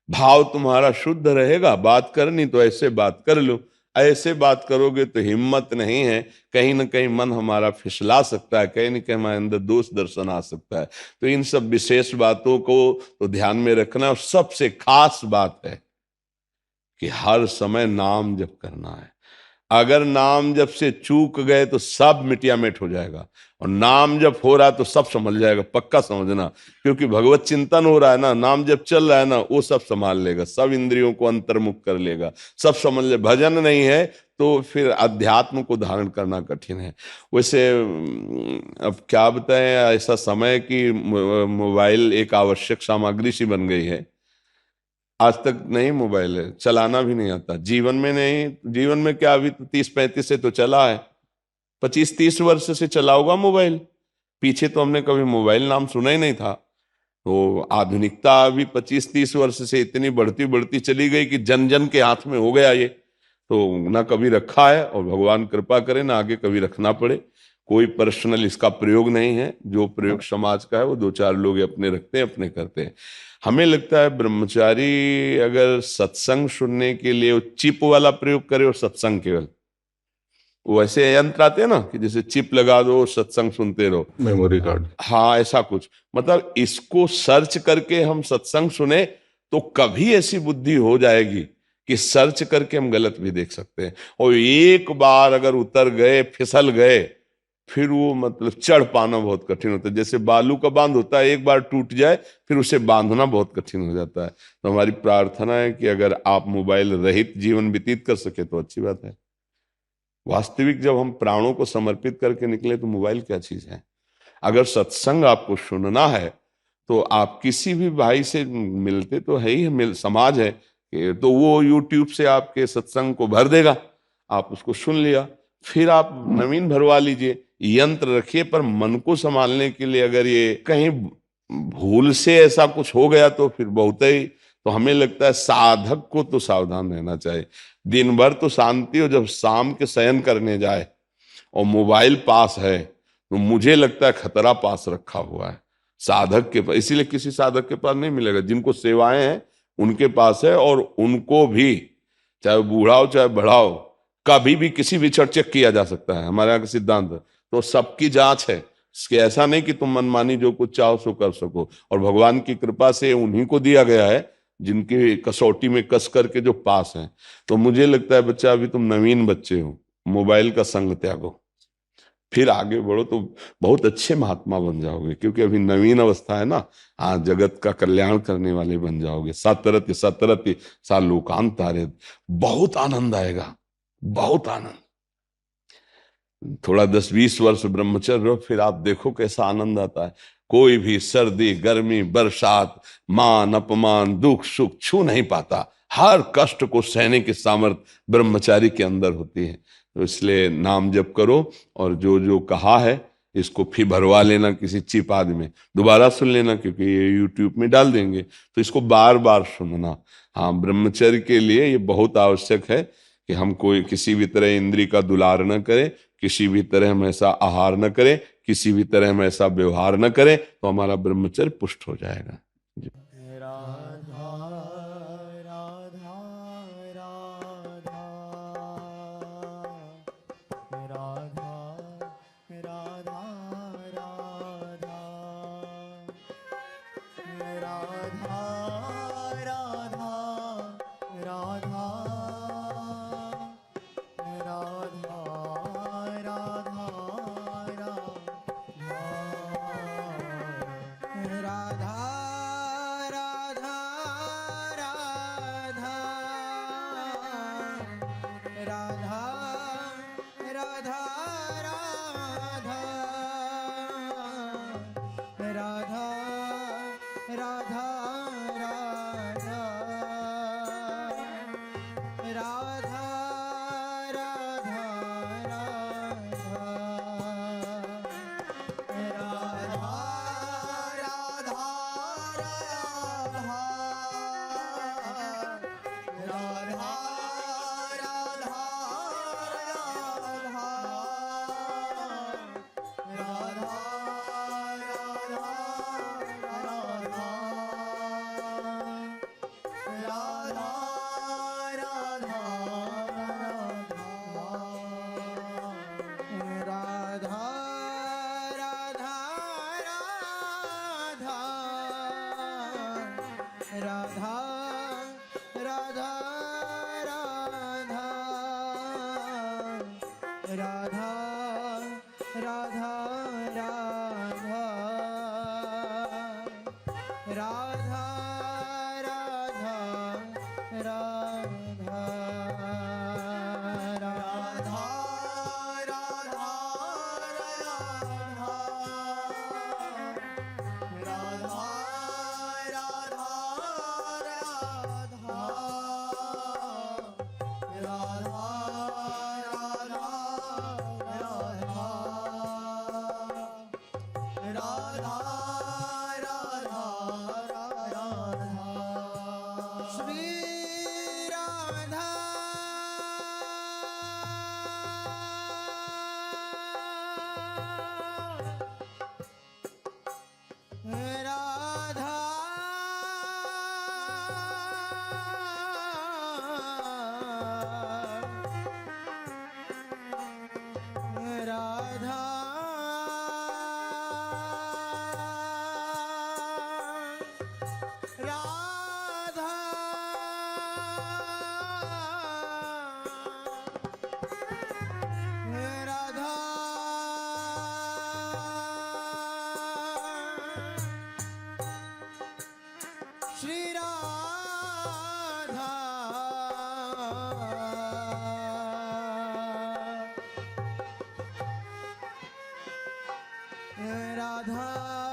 भाव तुम्हारा शुद्ध रहेगा, बात करनी तो ऐसे बात कर लो। ऐसे बात करोगे तो हिम्मत नहीं है, कहीं ना कहीं मन हमारा फिसला सकता है, कहीं ना कहीं हमारे अंदर दोष दर्शन आ सकता है। तो इन सब विशेष बातों को तो ध्यान में रखना। और सबसे खास बात है कि हर समय नाम जप करना है। अगर नाम जप से चूक गए तो सब मिटिया मिट हो जाएगा, और नाम जप हो रहा है तो सब समझ जाएगा, पक्का समझना। क्योंकि भगवत चिंतन हो रहा है ना, नाम जप चल रहा है ना, वो सब संभाल लेगा, सब इंद्रियों को अंतर्मुख कर लेगा, सब समझ ले। भजन नहीं है तो फिर अध्यात्म को धारण करना कठिन है। वैसे अब क्या बताएं, ऐसा समय कि मोबाइल एक आवश्यक सामग्री सी बन गई है। आज तक नहीं मोबाइल है, चलाना भी नहीं आता, जीवन में नहीं। जीवन में क्या, अभी तो 30-35 से तो चला है, 25-30 वर्ष से चला होगा मोबाइल। पीछे तो हमने कभी मोबाइल नाम सुना ही नहीं था। तो आधुनिकता अभी 25-30 वर्ष से इतनी बढ़ती बढ़ती चली गई कि जन जन के हाथ में हो गया ये। तो ना कभी रखा है और भगवान कृपा करे ना आगे कभी रखना पड़े। कोई पर्सनल इसका प्रयोग नहीं है, जो प्रयोग समाज का है वो दो चार लोग अपने रखते हैं, अपने करते हैं। हमें लगता है ब्रह्मचारी अगर सत्संग सुनने के लिए वो चिप वाला प्रयोग करे और सत्संग केवल, वो ऐसे यंत्र आते हैं ना कि जैसे चिप लगा दो सत्संग सुनते रहो, मेमोरी कार्ड। हाँ ऐसा कुछ, मतलब इसको सर्च करके हम सत्संग सुने तो कभी ऐसी बुद्धि हो जाएगी कि सर्च करके हम गलत भी देख सकते हैं। और एक बार अगर उतर गए, फिसल गए, फिर वो मतलब चढ़ पाना बहुत कठिन होता है। जैसे बालू का बांध होता है, एक बार टूट जाए फिर उसे बांधना बहुत कठिन हो जाता है। तो हमारी प्रार्थना है कि अगर आप मोबाइल रहित जीवन व्यतीत कर सके तो अच्छी बात है। वास्तविक जब हम प्राणों को समर्पित करके निकले तो मोबाइल क्या चीज है। अगर सत्संग आपको सुनना है तो आप किसी भी भाई से मिलते तो है ही, समाज है तो वो यूट्यूब से आपके सत्संग को भर देगा, आप उसको सुन लिया, फिर आप नवीन भरवा लीजिए। यंत्र रखिए, पर मन को संभालने के लिए अगर ये कहीं भूल से ऐसा कुछ हो गया तो फिर बहुत ही, तो हमें लगता है साधक को तो सावधान रहना चाहिए। दिन भर तो शांति हो, जब शाम के शयन करने जाए और मोबाइल पास है तो मुझे लगता है खतरा पास रखा हुआ है साधक के पास। इसीलिए किसी साधक के पास नहीं मिलेगा, जिनको सेवाएं हैं उनके पास है। और उनको भी चाहे बूढ़ा हो चाहे बड़ा हो, कभी भी किसी भी क्षण चेक किया जा सकता है, हमारे यहाँ का सिद्धांत है। तो सबकी जांच है, इसके ऐसा नहीं कि तुम मनमानी जो कुछ चाहो सो कर सको। और भगवान की कृपा से उन्हीं को दिया गया है जिनकी कसौटी में कस करके जो पास हैं। तो मुझे लगता है बच्चा, अभी तुम नवीन बच्चे हो, मोबाइल का संग त्यागो, फिर आगे बढ़ो तो बहुत अच्छे महात्मा बन जाओगे। क्योंकि अभी नवीन अवस्था है ना, हाँ जगत का कल्याण करने वाले बन जाओगे। सतरति सतरति सा लोकांत तारे, बहुत आनंद आएगा, बहुत आनंद। थोड़ा 10-20 वर्ष ब्रह्मचर्य रहो, फिर आप देखो कैसा आनंद आता है। कोई भी सर्दी गर्मी बरसात मान अपमान दुख सुख छू नहीं पाता। हर कष्ट को सहने की सामर्थ्य ब्रह्मचारी के अंदर होती है। तो इसलिए नाम जप करो, और जो जो कहा है इसको फिर भरवा लेना किसी चिप आदि में, दोबारा सुन लेना, क्योंकि ये यूट्यूब में डाल देंगे तो इसको बार बार सुनना। हाँ, ब्रह्मचर्य के लिए ये बहुत आवश्यक है कि हम कोई किसी भी तरह इंद्री का दुलार न करें, किसी भी तरह हम ऐसा आहार न करें, किसी भी तरह हम ऐसा व्यवहार न करें, तो हमारा ब्रह्मचर्य पुष्ट हो जाएगा। जी। राधा राधा राधा राधा राधा राधा राधा राधा राधा श्री राधा राधा